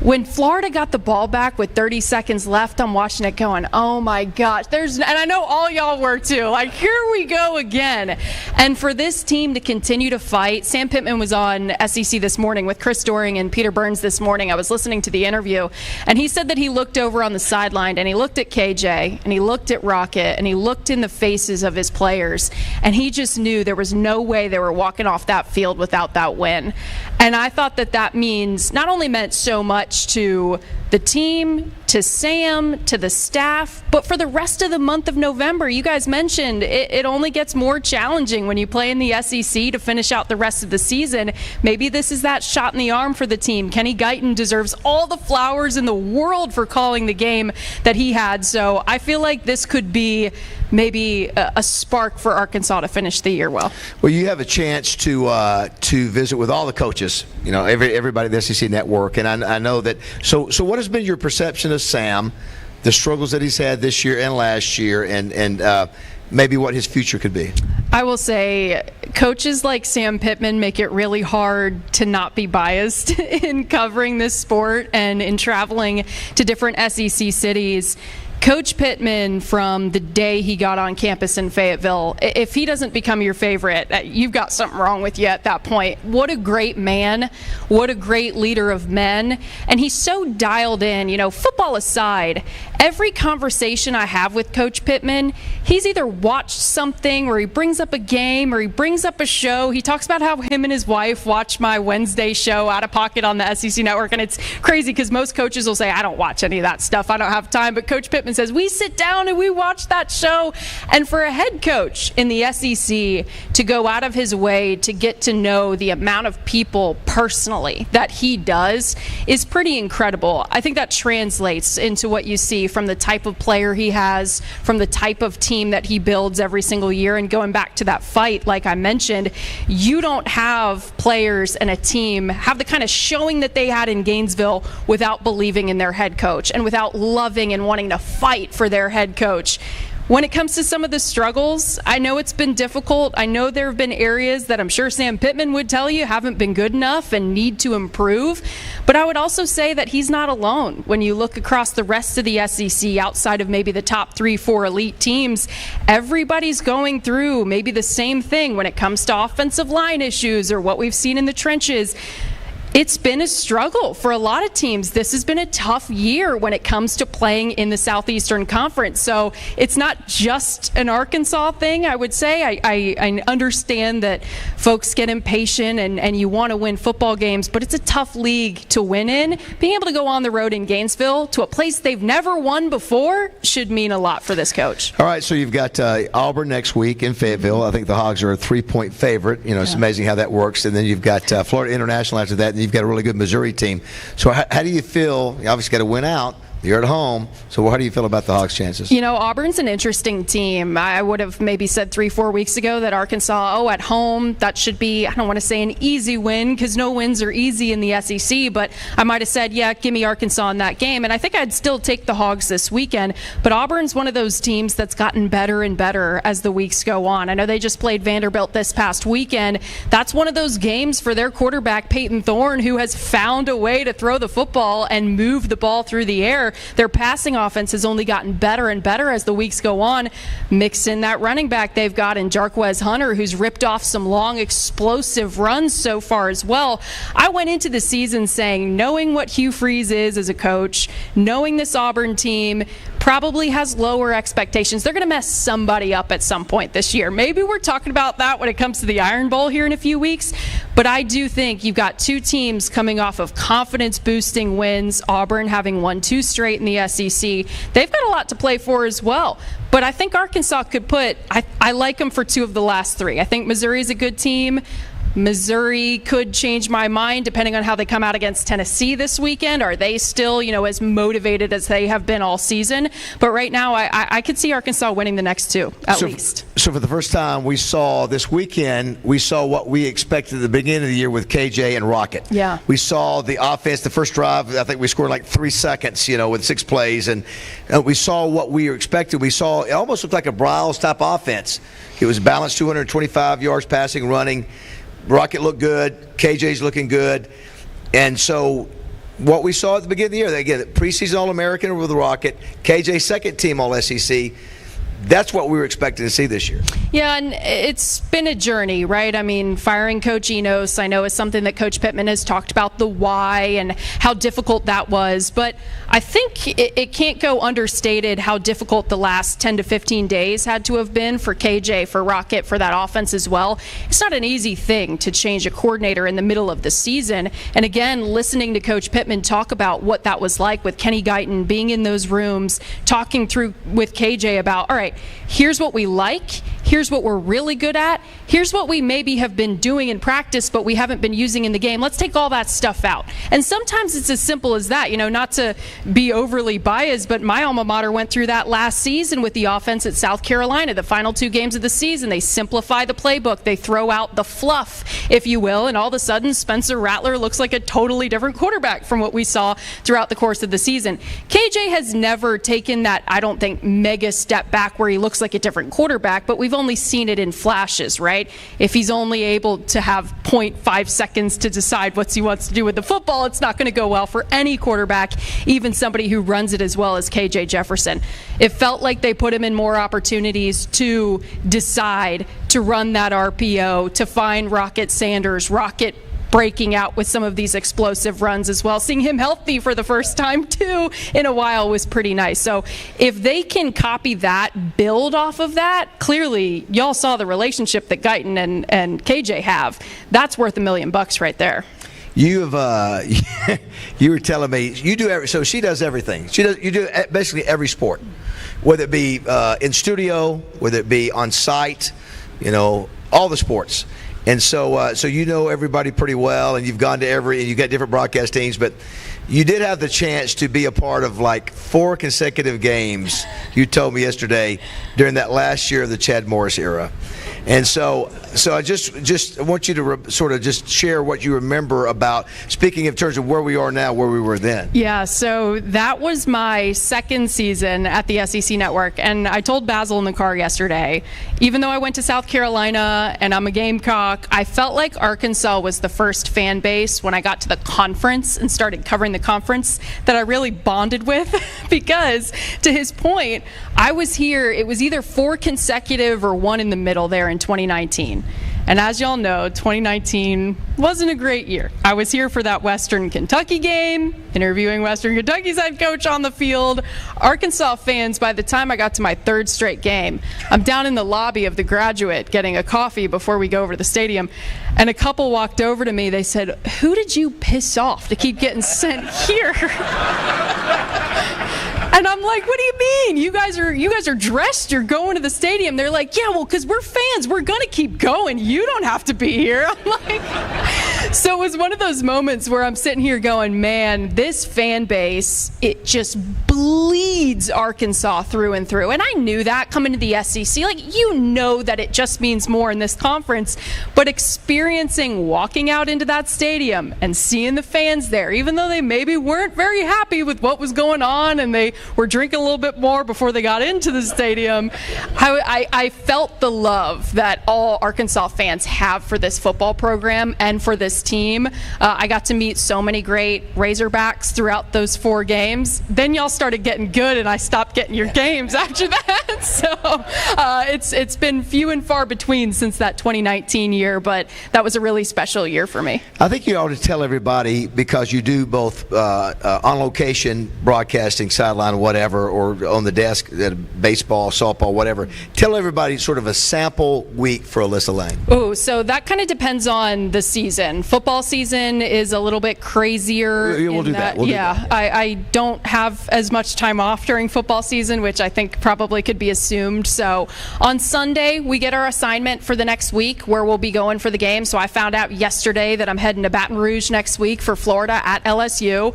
When Florida got the ball back with 30 seconds left, I'm watching it going, oh my gosh, and I know all y'all were too, like, here we go again. And for this team to continue to fight, Sam Pittman was on SEC this morning with Chris Doering and Peter Burns this morning. I was listening to the interview, and he said that he looked over on the sideline and he looked at KJ and he looked at Rocket and he looked in the faces of his players, and he just knew there was no way they were walking off that field without that win. And I thought that means, not only meant so much to the team, to Sam, to the staff, but for the rest of the month of November. You guys mentioned it only gets more challenging when you play in the SEC to finish out the rest of the season. Maybe this is that shot in the arm for the team. Kenny Guyton deserves all the flowers in the world for calling the game that he had. So I feel like this could be maybe a spark for Arkansas to finish the year well. Well, you have a chance to visit with all the coaches, everybody at the SEC Network, and I know that. So what has been your perception of Sam, the struggles that he's had this year and last year, and maybe what his future could be? I will say coaches like Sam Pittman make it really hard to not be biased in covering this sport and in traveling to different SEC cities. Coach Pittman, from the day he got on campus in Fayetteville, if he doesn't become your favorite, you've got something wrong with you at that point. What a great man. What a great leader of men. And he's so dialed in. Football aside, every conversation I have with Coach Pittman, he's either watched something or he brings up a game or he brings up a show. He talks about how him and his wife watch my Wednesday show Out of Pocket on the SEC Network. And it's crazy because most coaches will say, I don't watch any of that stuff. I don't have time. But Coach Pittman says, we sit down and we watch that show. And for a head coach in the SEC to go out of his way to get to know the amount of people personally that he does is pretty incredible. I think that translates into what you see from the type of player he has, from the type of team that he builds every single year. And going back to that fight, like I mentioned, you don't have players and a team have the kind of showing that they had in Gainesville without believing in their head coach and without loving and wanting to fight for their head coach. When it comes to some of the struggles, I know it's been difficult. I know there have been areas that I'm sure Sam Pittman would tell you haven't been good enough and need to improve. But I would also say that he's not alone. When you look across the rest of the SEC, outside of maybe the top 3-4 elite teams, everybody's going through maybe the same thing when it comes to offensive line issues or what we've seen in the trenches. It's been a struggle for a lot of teams. This has been a tough year when it comes to playing in the Southeastern Conference. So it's not just an Arkansas thing, I would say. I understand that folks get impatient and you want to win football games, but it's a tough league to win in. Being able to go on the road in Gainesville to a place they've never won before should mean a lot for this coach. All right, so you've got Auburn next week in Fayetteville. I think the Hogs are a 3-point favorite. You know, it's amazing how that works. And then you've got Florida International after that, and you've got a really good Missouri team. So how do you feel? You obviously got to win out. You're at home, so how do you feel about the Hogs' chances? You know, Auburn's an interesting team. I would have maybe said 3-4 weeks ago that Arkansas, at home, that should be, I don't want to say an easy win because no wins are easy in the SEC, but I might have said, yeah, give me Arkansas in that game, and I think I'd still take the Hogs this weekend. But Auburn's one of those teams that's gotten better and better as the weeks go on. I know they just played Vanderbilt this past weekend. That's one of those games for their quarterback, Peyton Thorne, who has found a way to throw the football and move the ball through the air. Their passing offense has only gotten better and better as the weeks go on. Mix in that running back they've got in Jarquez Hunter, who's ripped off some long, explosive runs so far as well. I went into the season saying, knowing what Hugh Freeze is as a coach, knowing this Auburn team probably has lower expectations. They're going to mess somebody up at some point this year. Maybe we're talking about that when it comes to the Iron Bowl here in a few weeks, but I do think you've got two teams coming off of confidence-boosting wins, Auburn having won 2 straight in the SEC. They've got a lot to play for as well. But I think Arkansas could I like them for 2 of the last 3. I think Missouri's a good team. Missouri could change my mind depending on how they come out against Tennessee this weekend. Are they still, as motivated as they have been all season? But right now, I could see Arkansas winning the next 2, at least. So for the first time, we saw what we expected at the beginning of the year with KJ and Rocket. Yeah. We saw the offense, the first drive, I think we scored like 3 seconds, with 6 plays. And we saw what we were expected. We saw it almost looked like a Bryles-type offense. It was balanced, 225 yards passing, running. Rocket looked good. KJ's looking good. And so what we saw at the beginning of the year, they get preseason All-American with the Rocket, KJ second team All-SEC. That's what we were expecting to see this year. Yeah, and it's been a journey, right? I mean, firing Coach Enos, I know, is something that Coach Pittman has talked about, the why and how difficult that was. But I think it can't go understated how difficult the last 10 to 15 days had to have been for KJ, for Rocket, for that offense as well. It's not an easy thing to change a coordinator in the middle of the season. And again, listening to Coach Pittman talk about what that was like with Kenny Guyton, being in those rooms, talking through with KJ about, all right, here's what we like, here's what we're really good at, here's what we maybe have been doing in practice but we haven't been using in the game. Let's take all that stuff out. And sometimes it's as simple as that, not to be overly biased, but my alma mater went through that last season with the offense at South Carolina. The final 2 games of the season, they simplify the playbook, they throw out the fluff, if you will, and all of a sudden Spencer Rattler looks like a totally different quarterback from what we saw throughout the course of the season. KJ has never taken that, I don't think, mega step back where he looks like a different quarterback, but we've only seen it in flashes, right? If he's only able to have 0.5 seconds to decide what he wants to do with the football, it's not going to go well for any quarterback, even somebody who runs it as well as KJ Jefferson. It felt like they put him in more opportunities to decide to run that RPO, to find Rocket Sanders, Rocket breaking out with some of these explosive runs as well. Seeing him healthy for the first time, too, in a while was pretty nice. So if they can copy that, build off of that, clearly y'all saw the relationship that Guyton and KJ have. That's worth $1 million right there. You have you were telling me you do so she does everything. You do basically every sport, whether it be in studio, whether it be on site, all the sports. And so everybody pretty well, and you've gone to and you've got different broadcast teams, but you did have the chance to be a part of like 4 consecutive games, you told me yesterday, during that last year of the Chad Morris era. And so I just want you to sort of just share what you remember about, speaking in terms of where we are now, where we were then. Yeah, so that was my second season at the SEC Network, and I told Basil in the car yesterday, even though I went to South Carolina and I'm a Gamecock, I felt like Arkansas was the first fan base when I got to the conference and started covering the conference that I really bonded with because, to his point, I was here, it was either 4 consecutive or 1 in the middle there in 2019. And as y'all know, 2019 wasn't a great year. I was here for that Western Kentucky game, interviewing Western Kentucky's head coach on the field. Arkansas fans, by the time I got to my third straight game, I'm down in the lobby of the Graduate getting a coffee before we go over to the stadium. And a couple walked over to me. They said, "Who did you piss off to keep getting sent here?" And I'm like, "What do you mean? You guys are dressed. You're going to the stadium." They're like, "Yeah, well, because we're fans. We're going to keep going. You don't have to be here." I'm like, so it was one of those moments where I'm sitting here going, man, this fan base, it just bleeds Arkansas through and through. And I knew that coming to the SEC. Like, you know that it just means more in this conference. But experiencing walking out into that stadium and seeing the fans there, even though they maybe weren't very happy with what was going on and they were drinking a little bit more before they got into the stadium, I felt the love that all Arkansas fans have for this football program and for this team. I got to meet so many great Razorbacks throughout those 4 games. Then y'all started getting good, and I stopped getting your games after that. So it's been few and far between since that 2019 year, but that was a really special year for me. I think you ought to tell everybody, because you do both on location broadcasting, sideline, whatever, or on the desk, baseball, softball, whatever. Tell everybody sort of a sample week for Alyssa Lang. Oh, so that kind of depends on the season. Football season is a little bit crazier. We'll do that. I don't have as much time off during football season, which I think probably could be assumed. So on Sunday, we get our assignment for the next week where we'll be going for the game. So I found out yesterday that I'm heading to Baton Rouge next week for Florida at LSU.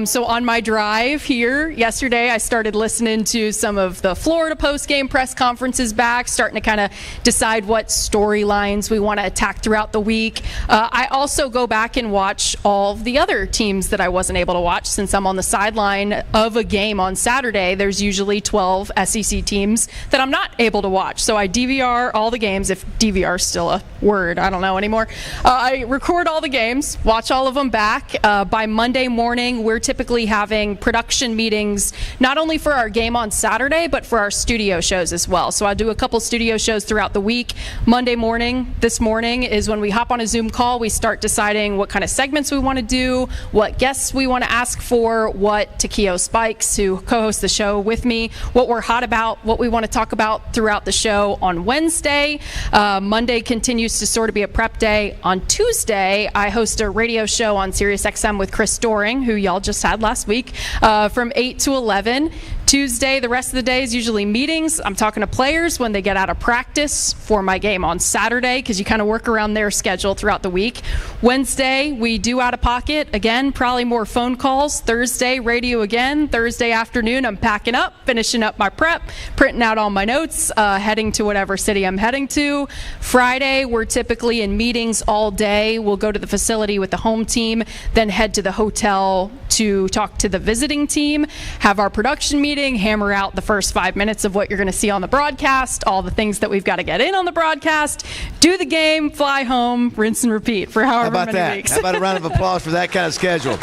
So on my drive here yesterday, I started listening to some of the Florida post-game press conferences back, starting to kind of decide what storylines we want to attack throughout the week. I also go back and watch all of the other teams that I wasn't able to watch since I'm on the sideline of a game on Saturday. There's usually 12 SEC teams that I'm not able to watch. So I DVR all the games, if DVR is still a word, I don't know anymore. I record all the games, watch all of them back. By Monday morning, we're typically having production meetings, not only for our game on Saturday, but for our studio shows as well. So I do a couple studio shows throughout the week. Monday morning, this morning, is when we hop on a Zoom call. We start deciding what kind of segments we want to do, what guests we want to ask for, what Takeo Spikes, who co-hosts the show with me, what we're hot about, what we want to talk about throughout the show on Wednesday. Monday continues to sort of be a prep day. On Tuesday, I host a radio show on SiriusXM with Chris Doring, who y'all just had last week, from 8 to 11. Tuesday, the rest of the day is usually meetings. I'm talking to players when they get out of practice for my game on Saturday, because you kind of work around their schedule throughout the week. Wednesday, we do out of pocket. Again, probably more phone calls. Thursday, radio again. Thursday afternoon, I'm packing up, finishing up my prep, printing out all my notes, heading to whatever city I'm heading to. Friday, we're typically in meetings all day. We'll go to the facility with the home team, then head to the hotel to talk to the visiting team, have our production meeting, hammer out the first 5 minutes of what you're going to see on the broadcast, all the things that we've got to get in on the broadcast, do the game, fly home, rinse and repeat for however many weeks. How about a round of applause for that kind of schedule?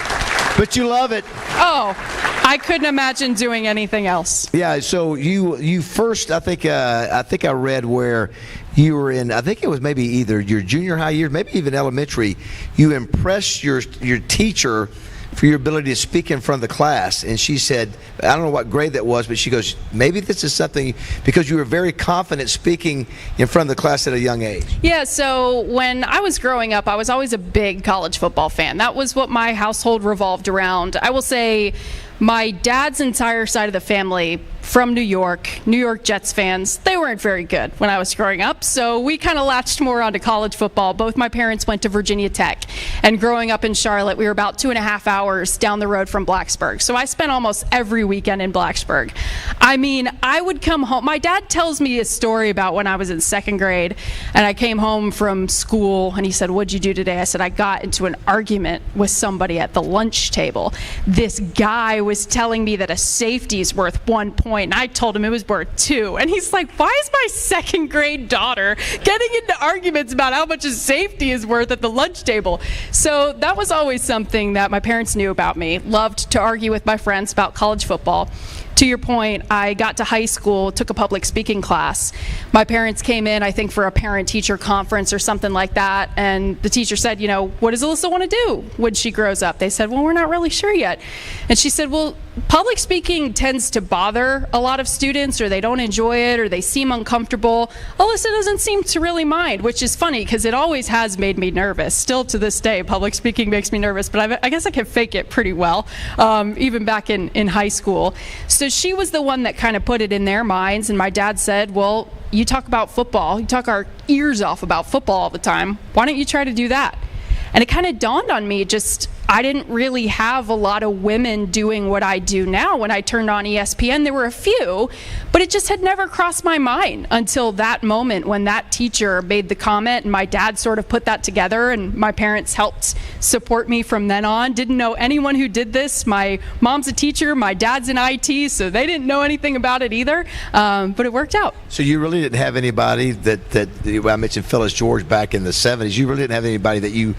But you love it. Oh, I couldn't imagine doing anything else. Yeah, so you first, I think I read where you were in, I think it was maybe either your junior high years, maybe even elementary, you impressed your teacher for your ability to speak in front of the class. And she said, I don't know what grade that was, but she goes, maybe this is something, because you were very confident speaking in front of the class at a young age. Yeah, so when I was growing up, I was always a big college football fan. That was what my household revolved around. I will say my dad's entire side of the family from New York Jets fans, they weren't very good when I was growing up, so we kind of latched more onto college football. Both my parents went to Virginia Tech, and growing up in Charlotte, we were about 2.5 hours down the road from Blacksburg, so I spent almost every weekend in Blacksburg. I mean, I would come home. My dad tells me a story about when I was in second grade, and I came home from school, and he said, what'd you do today? I said, I got into an argument with somebody at the lunch table. This guy was telling me that a safety is worth 1 point, and I told him it was worth 2. And he's like, why is my second grade daughter getting into arguments about how much a safety is worth at the lunch table? So that was always something that my parents knew about me. Loved to argue with my friends about college football. to your point, I got to high school, took a public speaking class. My parents came in, I think, for a parent-teacher conference or something like that, and the teacher said, what does Alyssa want to do when she grows up? They said, well, we're not really sure yet. And she said, well, public speaking tends to bother a lot of students, or they don't enjoy it, or they seem uncomfortable. Alyssa doesn't seem to really mind, which is funny because it always has made me nervous. Still to this day, public speaking makes me nervous, but I guess I can fake it pretty well, even back in high school. So she was the one that kind of put it in their minds, and my dad said, well, you talk about football, you talk our ears off about football all the time, why don't you try to do that? And it kind of dawned on me, I didn't really have a lot of women doing what I do now. When I turned on ESPN, there were a few, but it just had never crossed my mind until that moment when that teacher made the comment, and my dad sort of put that together, and my parents helped support me from then on. Didn't know anyone who did this. My mom's a teacher, my dad's in IT, so they didn't know anything about it either, but it worked out. So you really didn't have anybody that I mentioned Phyllis George back in the 70s. You really didn't have anybody that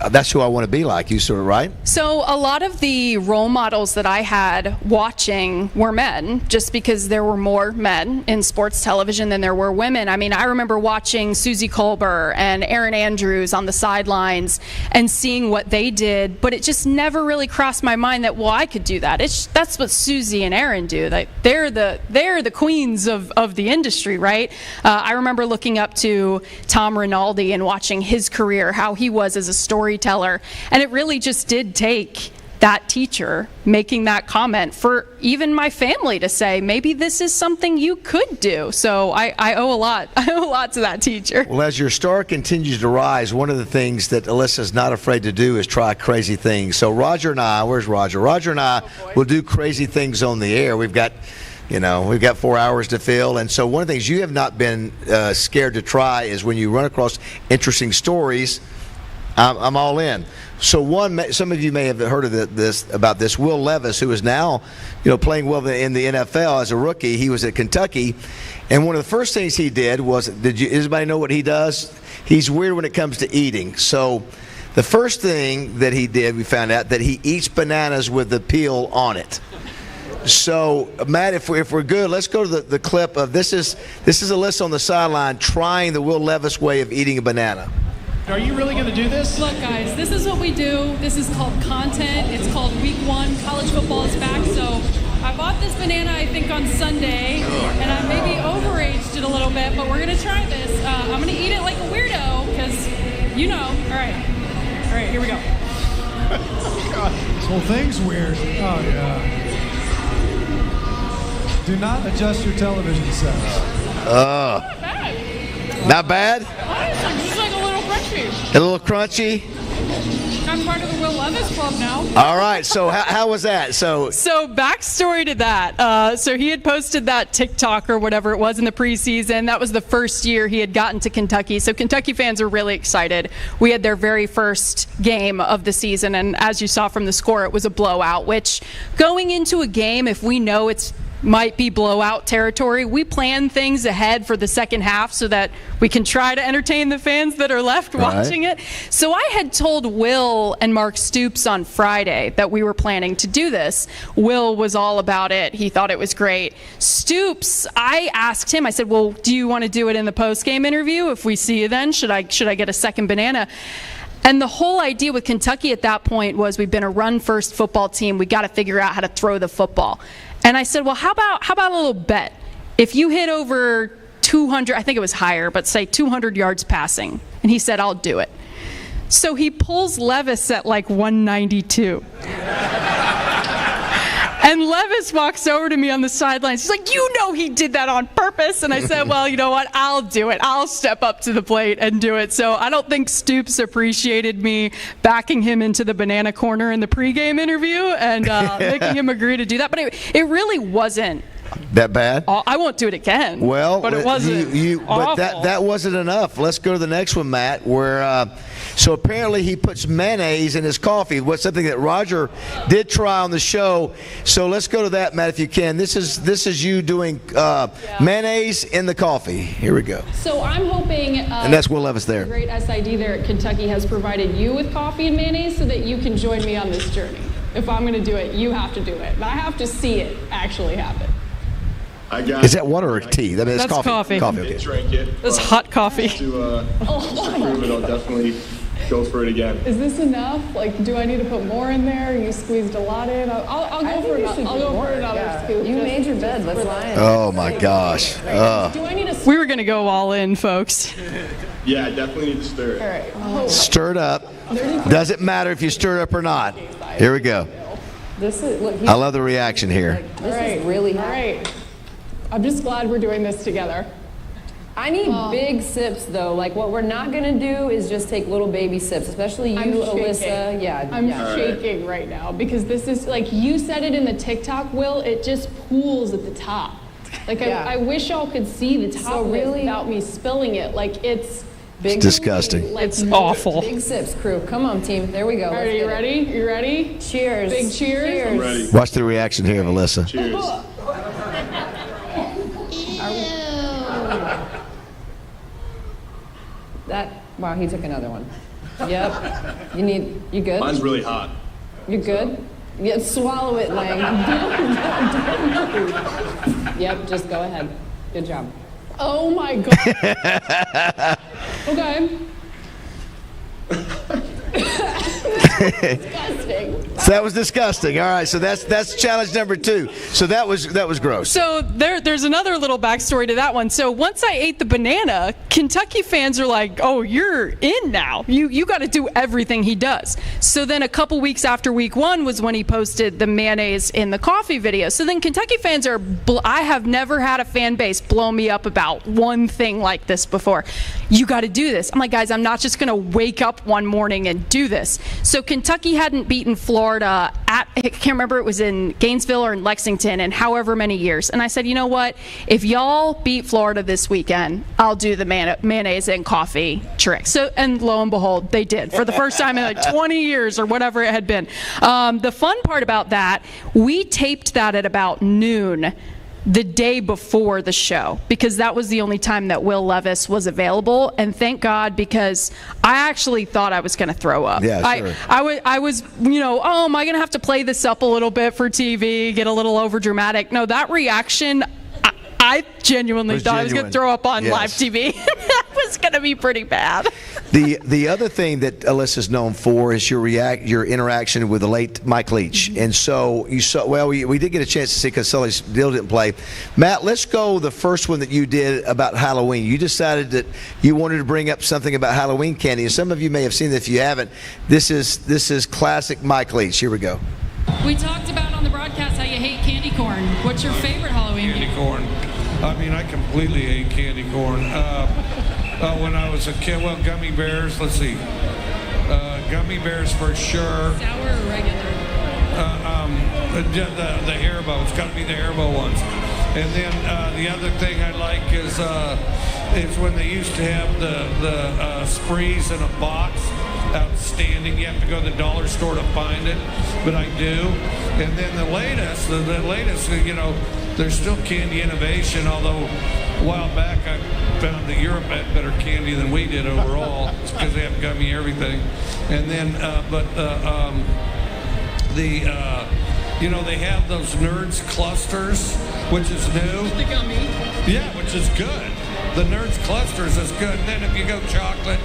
that's who I want to be like, you sort of, right? So a lot of the role models that I had watching were men, just because there were more men in sports television than there were women. I mean, I remember watching Susie Colbert and Erin Andrews on the sidelines and seeing what they did, but it just never really crossed my mind that, well, I could do that. That's what Susie and Erin do. They're the queens of the industry, right? I remember looking up to Tom Rinaldi and watching his career, how he was as a storyteller, and it really just did take that teacher making that comment for even my family to say, maybe this is something you could do. So I owe a lot. I owe a lot to that teacher. Well, as your star continues to rise, one of the things that Alyssa's not afraid to do is try crazy things. So Roger and I, where's Roger? Roger and I will do crazy things on the air. We've got 4 hours to fill. And so one of the things you have not been scared to try is when you run across interesting stories, I'm all in. So some of you may have heard of this. Will Levis, who is now, playing well in the NFL as a rookie. He was at Kentucky, and one of the first things he did was, does anybody know what he does? He's weird when it comes to eating. So the first thing that he did, we found out that he eats bananas with the peel on it. So, Matt, if we're good, let's go to the clip of this is Alyssa on the sideline trying the Will Levis way of eating a banana. Are you really going to do this? Look, guys, this is what we do. This is called content. It's called Week 1. College football is back. So I bought this banana, I think, on Sunday, and I maybe overaged it a little bit, but we're going to try this. I'm going to eat it like a weirdo because, All right, here we go. This whole thing's weird. Oh, yeah. Do not adjust your television set. Not bad. Not bad? It's just like a little crunchy. A little crunchy? I'm part of the Will Levis Club now. All right, so how was that? So backstory to that. So he had posted that TikTok or whatever it was in the preseason. That was the first year he had gotten to Kentucky. So Kentucky fans are really excited. We had their very first game of the season, and as you saw from the score, it was a blowout, which going into a game, if we know it's might be blowout territory, we plan things ahead for the second half so that we can try to entertain the fans that are left watching it. So I had told Will and Mark Stoops on Friday that we were planning to do this. Will was all about it. He thought it was great. Stoops, I asked him, I said, well, do you want to do it in the post-game interview? If we see you then, should I get a second banana? And the whole idea with Kentucky at that point was we've been a run-first football team. We got to figure out how to throw the football. And I said, well, how about a little bet? If you hit over 200, I think it was higher, but say 200 yards passing. And he said, I'll do it. So he pulls Levis at like 192. And Levis walks over to me on the sidelines. He's like, he did that on purpose. And I said, well, you know what? I'll do it. I'll step up to the plate and do it. So I don't think Stoops appreciated me backing him into the banana corner in the pregame interview and making him agree to do that. But it really wasn't that bad. I won't do it again. Well, but it wasn't. But that wasn't enough. Let's go to the next one, Matt. Where so apparently he puts mayonnaise in his coffee. What's something that Roger did try on the show. So let's go to that, Matt, if you can. This is you doing mayonnaise in the coffee. Here we go. So I'm hoping. And that's Will Levis there. The great SID there at Kentucky has provided you with coffee and mayonnaise so that you can join me on this journey. If I'm going to do it, you have to do it. And I have to see it actually happen. Is that water or tea? I mean, it's That's coffee. Coffee. Okay. Drank it. That's hot coffee. To prove it, I'll definitely go for it again. Is this enough? Like, do I need to put more in there? You squeezed a lot in. I'll go for another scoop. You made your bed. Let's lie in. Oh my gosh. Do I need to? We were gonna go all in, folks. Yeah, I definitely need to stir it. All right. Stir it up. Doesn't matter if you stir it up or not. Here we go. This is look. I love the reaction here. This is really hot. All right. I'm just glad we're doing this together. I need big sips though. Like what we're not gonna do is just take little baby sips, especially you, Alyssa. Yeah, I'm shaking right now because this is like you said it in the TikTok, Will. It just pools at the top. Like I wish y'all could see the top of it without me spilling it. Like it's big. It's disgusting. Like, it's awful. Big sips, crew. Come on, team. There we go. Are you ready? You ready? Cheers. Big cheers. I'm ready. Watch the reaction here of Alyssa. Cheers. Wow, he took another one. Yep. You good? Mine's really hot. You good? Yeah, swallow it, Lang. Don't. Yep, just go ahead. Good job. Oh my God. Okay. Disgusting. So that was disgusting. All right, so that's challenge number 2. So that was gross. So there's another little backstory to that one. So once I ate the banana, Kentucky fans are like, "Oh, you're in now. You got to do everything he does." So then a couple weeks after week 1 was when he posted the mayonnaise in the coffee video. So then Kentucky fans are. I have never had a fan base blow me up about one thing like this before. You got to do this. I'm like, guys, I'm not just gonna wake up one morning and do this. So Kentucky hadn't beaten Florida I can't remember it was in Gainesville or in Lexington in however many years. And I said, you know what? If y'all beat Florida this weekend, I'll do the mayonnaise and coffee trick. So, and lo and behold, they did for the first time in like 20 years or whatever it had been. The fun part about that, we taped that at about noon the day before the show, because that was the only time that Will Levis was available. And thank God, because I actually thought I was going to throw up. Yeah, sure. I was, you know, oh, am I going to have to play this up a little bit for TV, get a little over dramatic? No, that reaction, I genuinely thought I was going to throw up on live TV. That was going to be pretty bad. The other thing that Alyssa's known for is your interaction with the late Mike Leach. And so you saw, well, we did get a chance to see because Sully Dill didn't play. Matt, let's go the first one that you did about Halloween. You decided that you wanted to bring up something about Halloween candy. And some of you may have seen it if you haven't. This is classic Mike Leach. Here we go. We talked about on the broadcast how you hate candy corn. What's your favorite Halloween candy corn? I mean, I completely hate candy corn. When I was a kid, well, gummy bears, let's see. Gummy bears for sure. Sour or regular? The Haribo. It's got to be the Haribo ones. And then the other thing I like is when they used to have the sprees in a box. Outstanding. You have to go to the dollar store to find it, but I do. And then the latest, you know, there's still candy innovation, although a while back I found that Europe had better candy than we did overall. It's because they have gummy everything. And then, you know, they have those Nerds clusters, which is new. The gummy. Yeah, which is good. The Nerds clusters is good. And then if you go chocolate,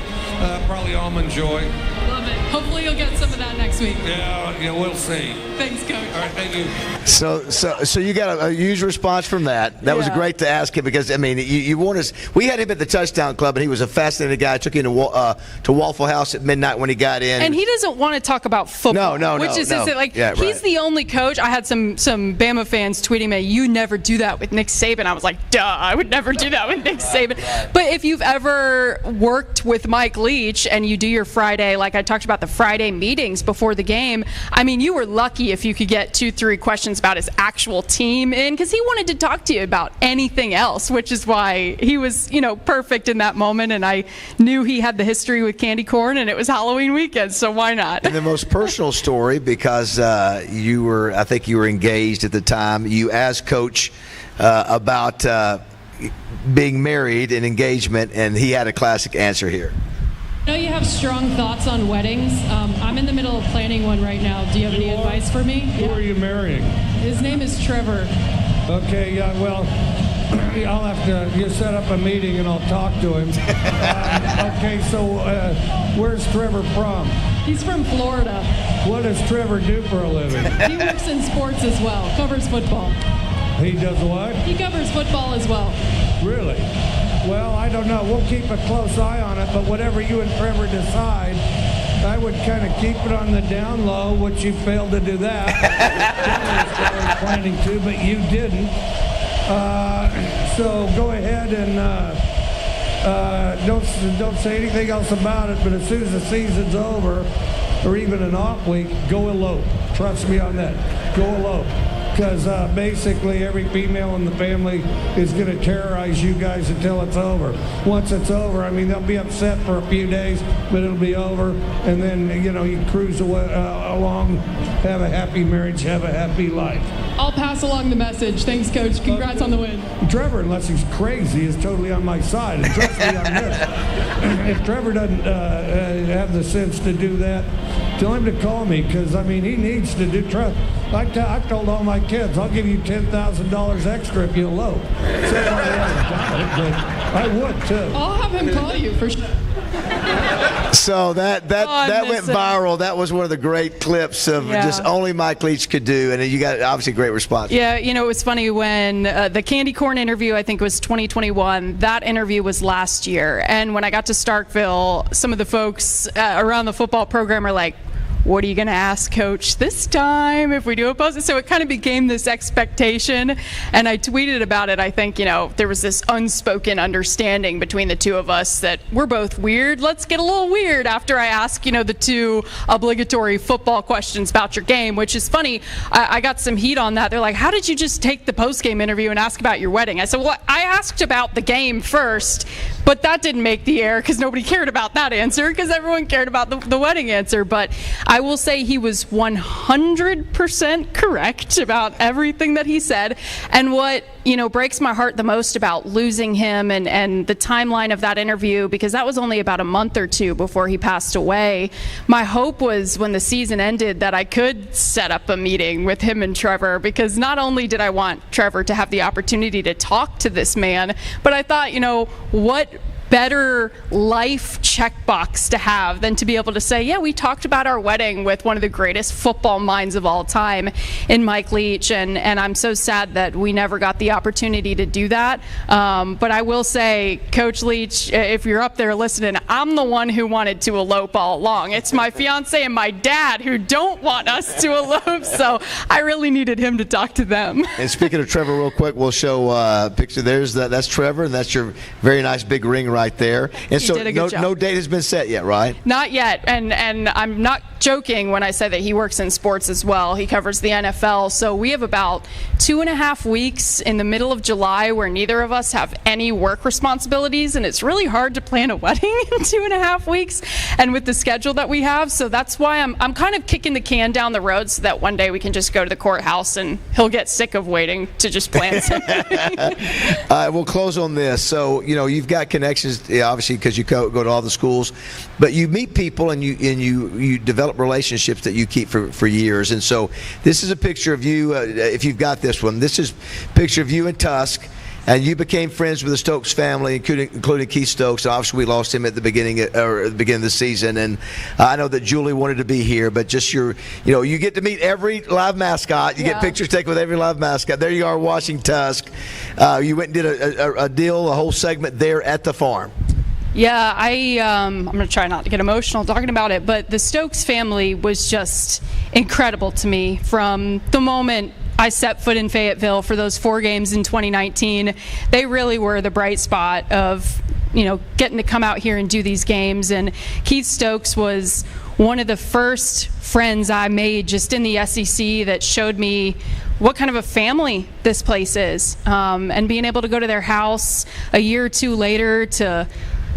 probably Almond Joy. Love it. Hopefully you'll get some of that next week. Yeah, we'll see. Thanks, Coach. All right, thank you. So you got a huge response from that. That was great to ask him because, I mean, you want us. We had him at the Touchdown Club, and he was a fascinating guy. I took him to Waffle House at midnight when he got in. And he doesn't want to talk about football. No. Which is like, yeah, he's right. the only coach. I had some Bama fans tweeting me, you never do that with Nick Saban. I was like, duh, I would never do that with Nick Saban. But if you've ever worked with Mike Leach and you do your Friday, like I talked about the Friday meetings before the game, I mean, you were lucky if you could get 2-3 questions about his actual team in, because he wanted to talk to you about anything else, which is why he was, you know, perfect in that moment. And I knew he had the history with candy corn, and it was Halloween weekend, so why not? And the most personal story, because I think you were engaged at the time. You asked Coach about being married and engagement, and he had a classic answer here. I know you have strong thoughts on weddings. I'm in the middle of planning one right now. Do you have any advice for me? Who are you marrying? His name is Trevor. Okay, yeah, well, I'll have to, you set up a meeting and I'll talk to him. Okay, so where's Trevor from? He's from Florida. What does Trevor do for a living? He works in sports as well, covers football. He does what? He covers football as well. Really? Well, I don't know. We'll keep a close eye on it, but whatever you and Trevor decide, I would kind of keep it on the down low, which you failed to do that. Trevor was planning to, but you didn't. So go ahead and don't say anything else about it, but as soon as the season's over, or even an off week, go elope. Trust me on that. Go elope. Because basically every female in the family is going to terrorize you guys until it's over. Once it's over, I mean, they'll be upset for a few days, but it'll be over. And then, you know, you cruise along, have a happy marriage, have a happy life. I'll pass along the message. Thanks, Coach. Congrats on the win. Trevor, unless he's crazy, is totally on my side. And trust me on this. If Trevor doesn't have the sense to do that, tell him to call me, because, I mean, he needs to do trust. I told all my kids, I'll give you $10,000 extra if you elope. So I would, too. I'll have him call you for sure. So that went viral. That was one of the great clips of just only Mike Leach could do, and you got obviously a great response. Yeah, you know, it was funny when the candy corn interview, I think, was 2021. That interview was last year, and when I got to Starkville, some of the folks around the football program are like, what are you going to ask Coach this time if we do a post? So it kind of became this expectation, and I tweeted about it. I think, you know, there was this unspoken understanding between the two of us that we're both weird. Let's get a little weird after I ask, you know, the two obligatory football questions about your game, which is funny. I got some heat on that. They're like, how did you just take the post-game interview and ask about your wedding? I said, well, I asked about the game first, but that didn't make the air because nobody cared about that answer because everyone cared about the wedding answer. But I will say he was 100% correct about everything that he said. And what, you know, breaks my heart the most about losing him and the timeline of that interview, because that was only about a month or two before he passed away. My hope was when the season ended that I could set up a meeting with him and Trevor, because not only did I want Trevor to have the opportunity to talk to this man, but I thought, you know, what better life checkbox to have than to be able to say, yeah, we talked about our wedding with one of the greatest football minds of all time in Mike Leach, and I'm so sad that we never got the opportunity to do that. But I will say, Coach Leach, if you're up there listening, I'm the one who wanted to elope all along. It's my fiance and my dad who don't want us to elope, so I really needed him to talk to them. And speaking of Trevor, real quick, we'll show a picture. That's Trevor, and that's your very nice big ring right there. And so no date has been set yet, right? Not yet, and I'm not joking when I say that he works in sports as well. He covers the NFL, so we have about 2.5 weeks in the middle of July where neither of us have any work responsibilities, and it's really hard to plan a wedding in 2.5 weeks and with the schedule that we have. So that's why I'm kind of kicking the can down the road so that one day we can just go to the courthouse and he'll get sick of waiting to just plan something. We'll close on this. So, you know, you've got connections, obviously, because you go to all the schools, but you meet people and you develop relationships that you keep for years. And so this is a picture of you, if you've got this one. This is a picture of you in Tusk, and you became friends with the Stokes family, including Keith Stokes. Obviously, we lost him at the beginning of the season, and I know that Julie wanted to be here, but just you get to meet every live mascot. You get pictures taken with every live mascot. There you are watching Tusk. You went and did a whole segment there at the farm. Yeah, I'm going to try not to get emotional talking about it, but the Stokes family was just incredible to me from the moment I set foot in Fayetteville for those 4 games in 2019. They really were the bright spot of, you know, getting to come out here and do these games. And Keith Stokes was one of the first friends I made just in the SEC that showed me what kind of a family this place is. And being able to go to their house a year or two later to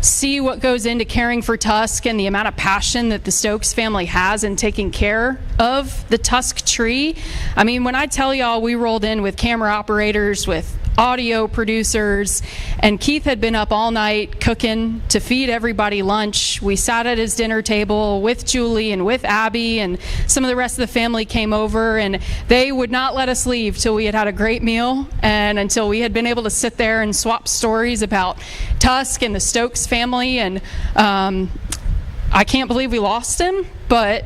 see what goes into caring for Tusk and the amount of passion that the Stokes family has in taking care of the Tusk tree. I mean, when I tell y'all we rolled in with camera operators, with audio producers, and Keith had been up all night cooking to feed everybody lunch. We sat at his dinner table with Julie and with Abby, and some of the rest of the family came over, and they would not let us leave till we had had a great meal and until we had been able to sit there and swap stories about Tusk and the Stokes family. And I can't believe we lost him, but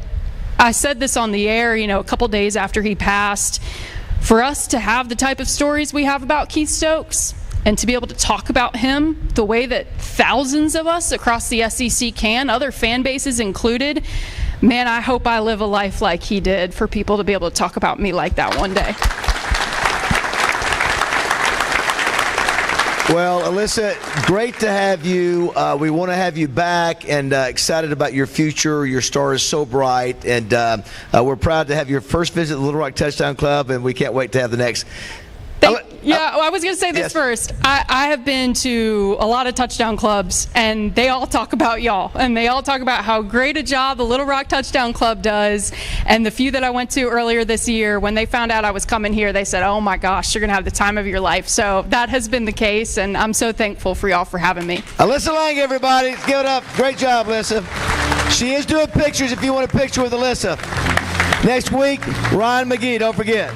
I said this on the air, a couple days after he passed. For us to have the type of stories we have about Keith Stokes and to be able to talk about him the way that thousands of us across the SEC can, other fan bases included, man, I hope I live a life like he did for people to be able to talk about me like that one day. Well, Alyssa, great to have you. We want to have you back, and excited about your future. Your star is so bright, and we're proud to have your first visit to the Little Rock Touchdown Club, and we can't wait to have the next. I was going to say this first. I have been to a lot of touchdown clubs, and they all talk about y'all, and they all talk about how great a job the Little Rock Touchdown Club does. And the few that I went to earlier this year, when they found out I was coming here, they said, oh my gosh, you're going to have the time of your life. So that has been the case, and I'm so thankful for y'all for having me. Alyssa Lang, everybody. Give it up. Great job, Alyssa. She is doing pictures if you want a picture with Alyssa. Next week, Ryan McGee, don't forget.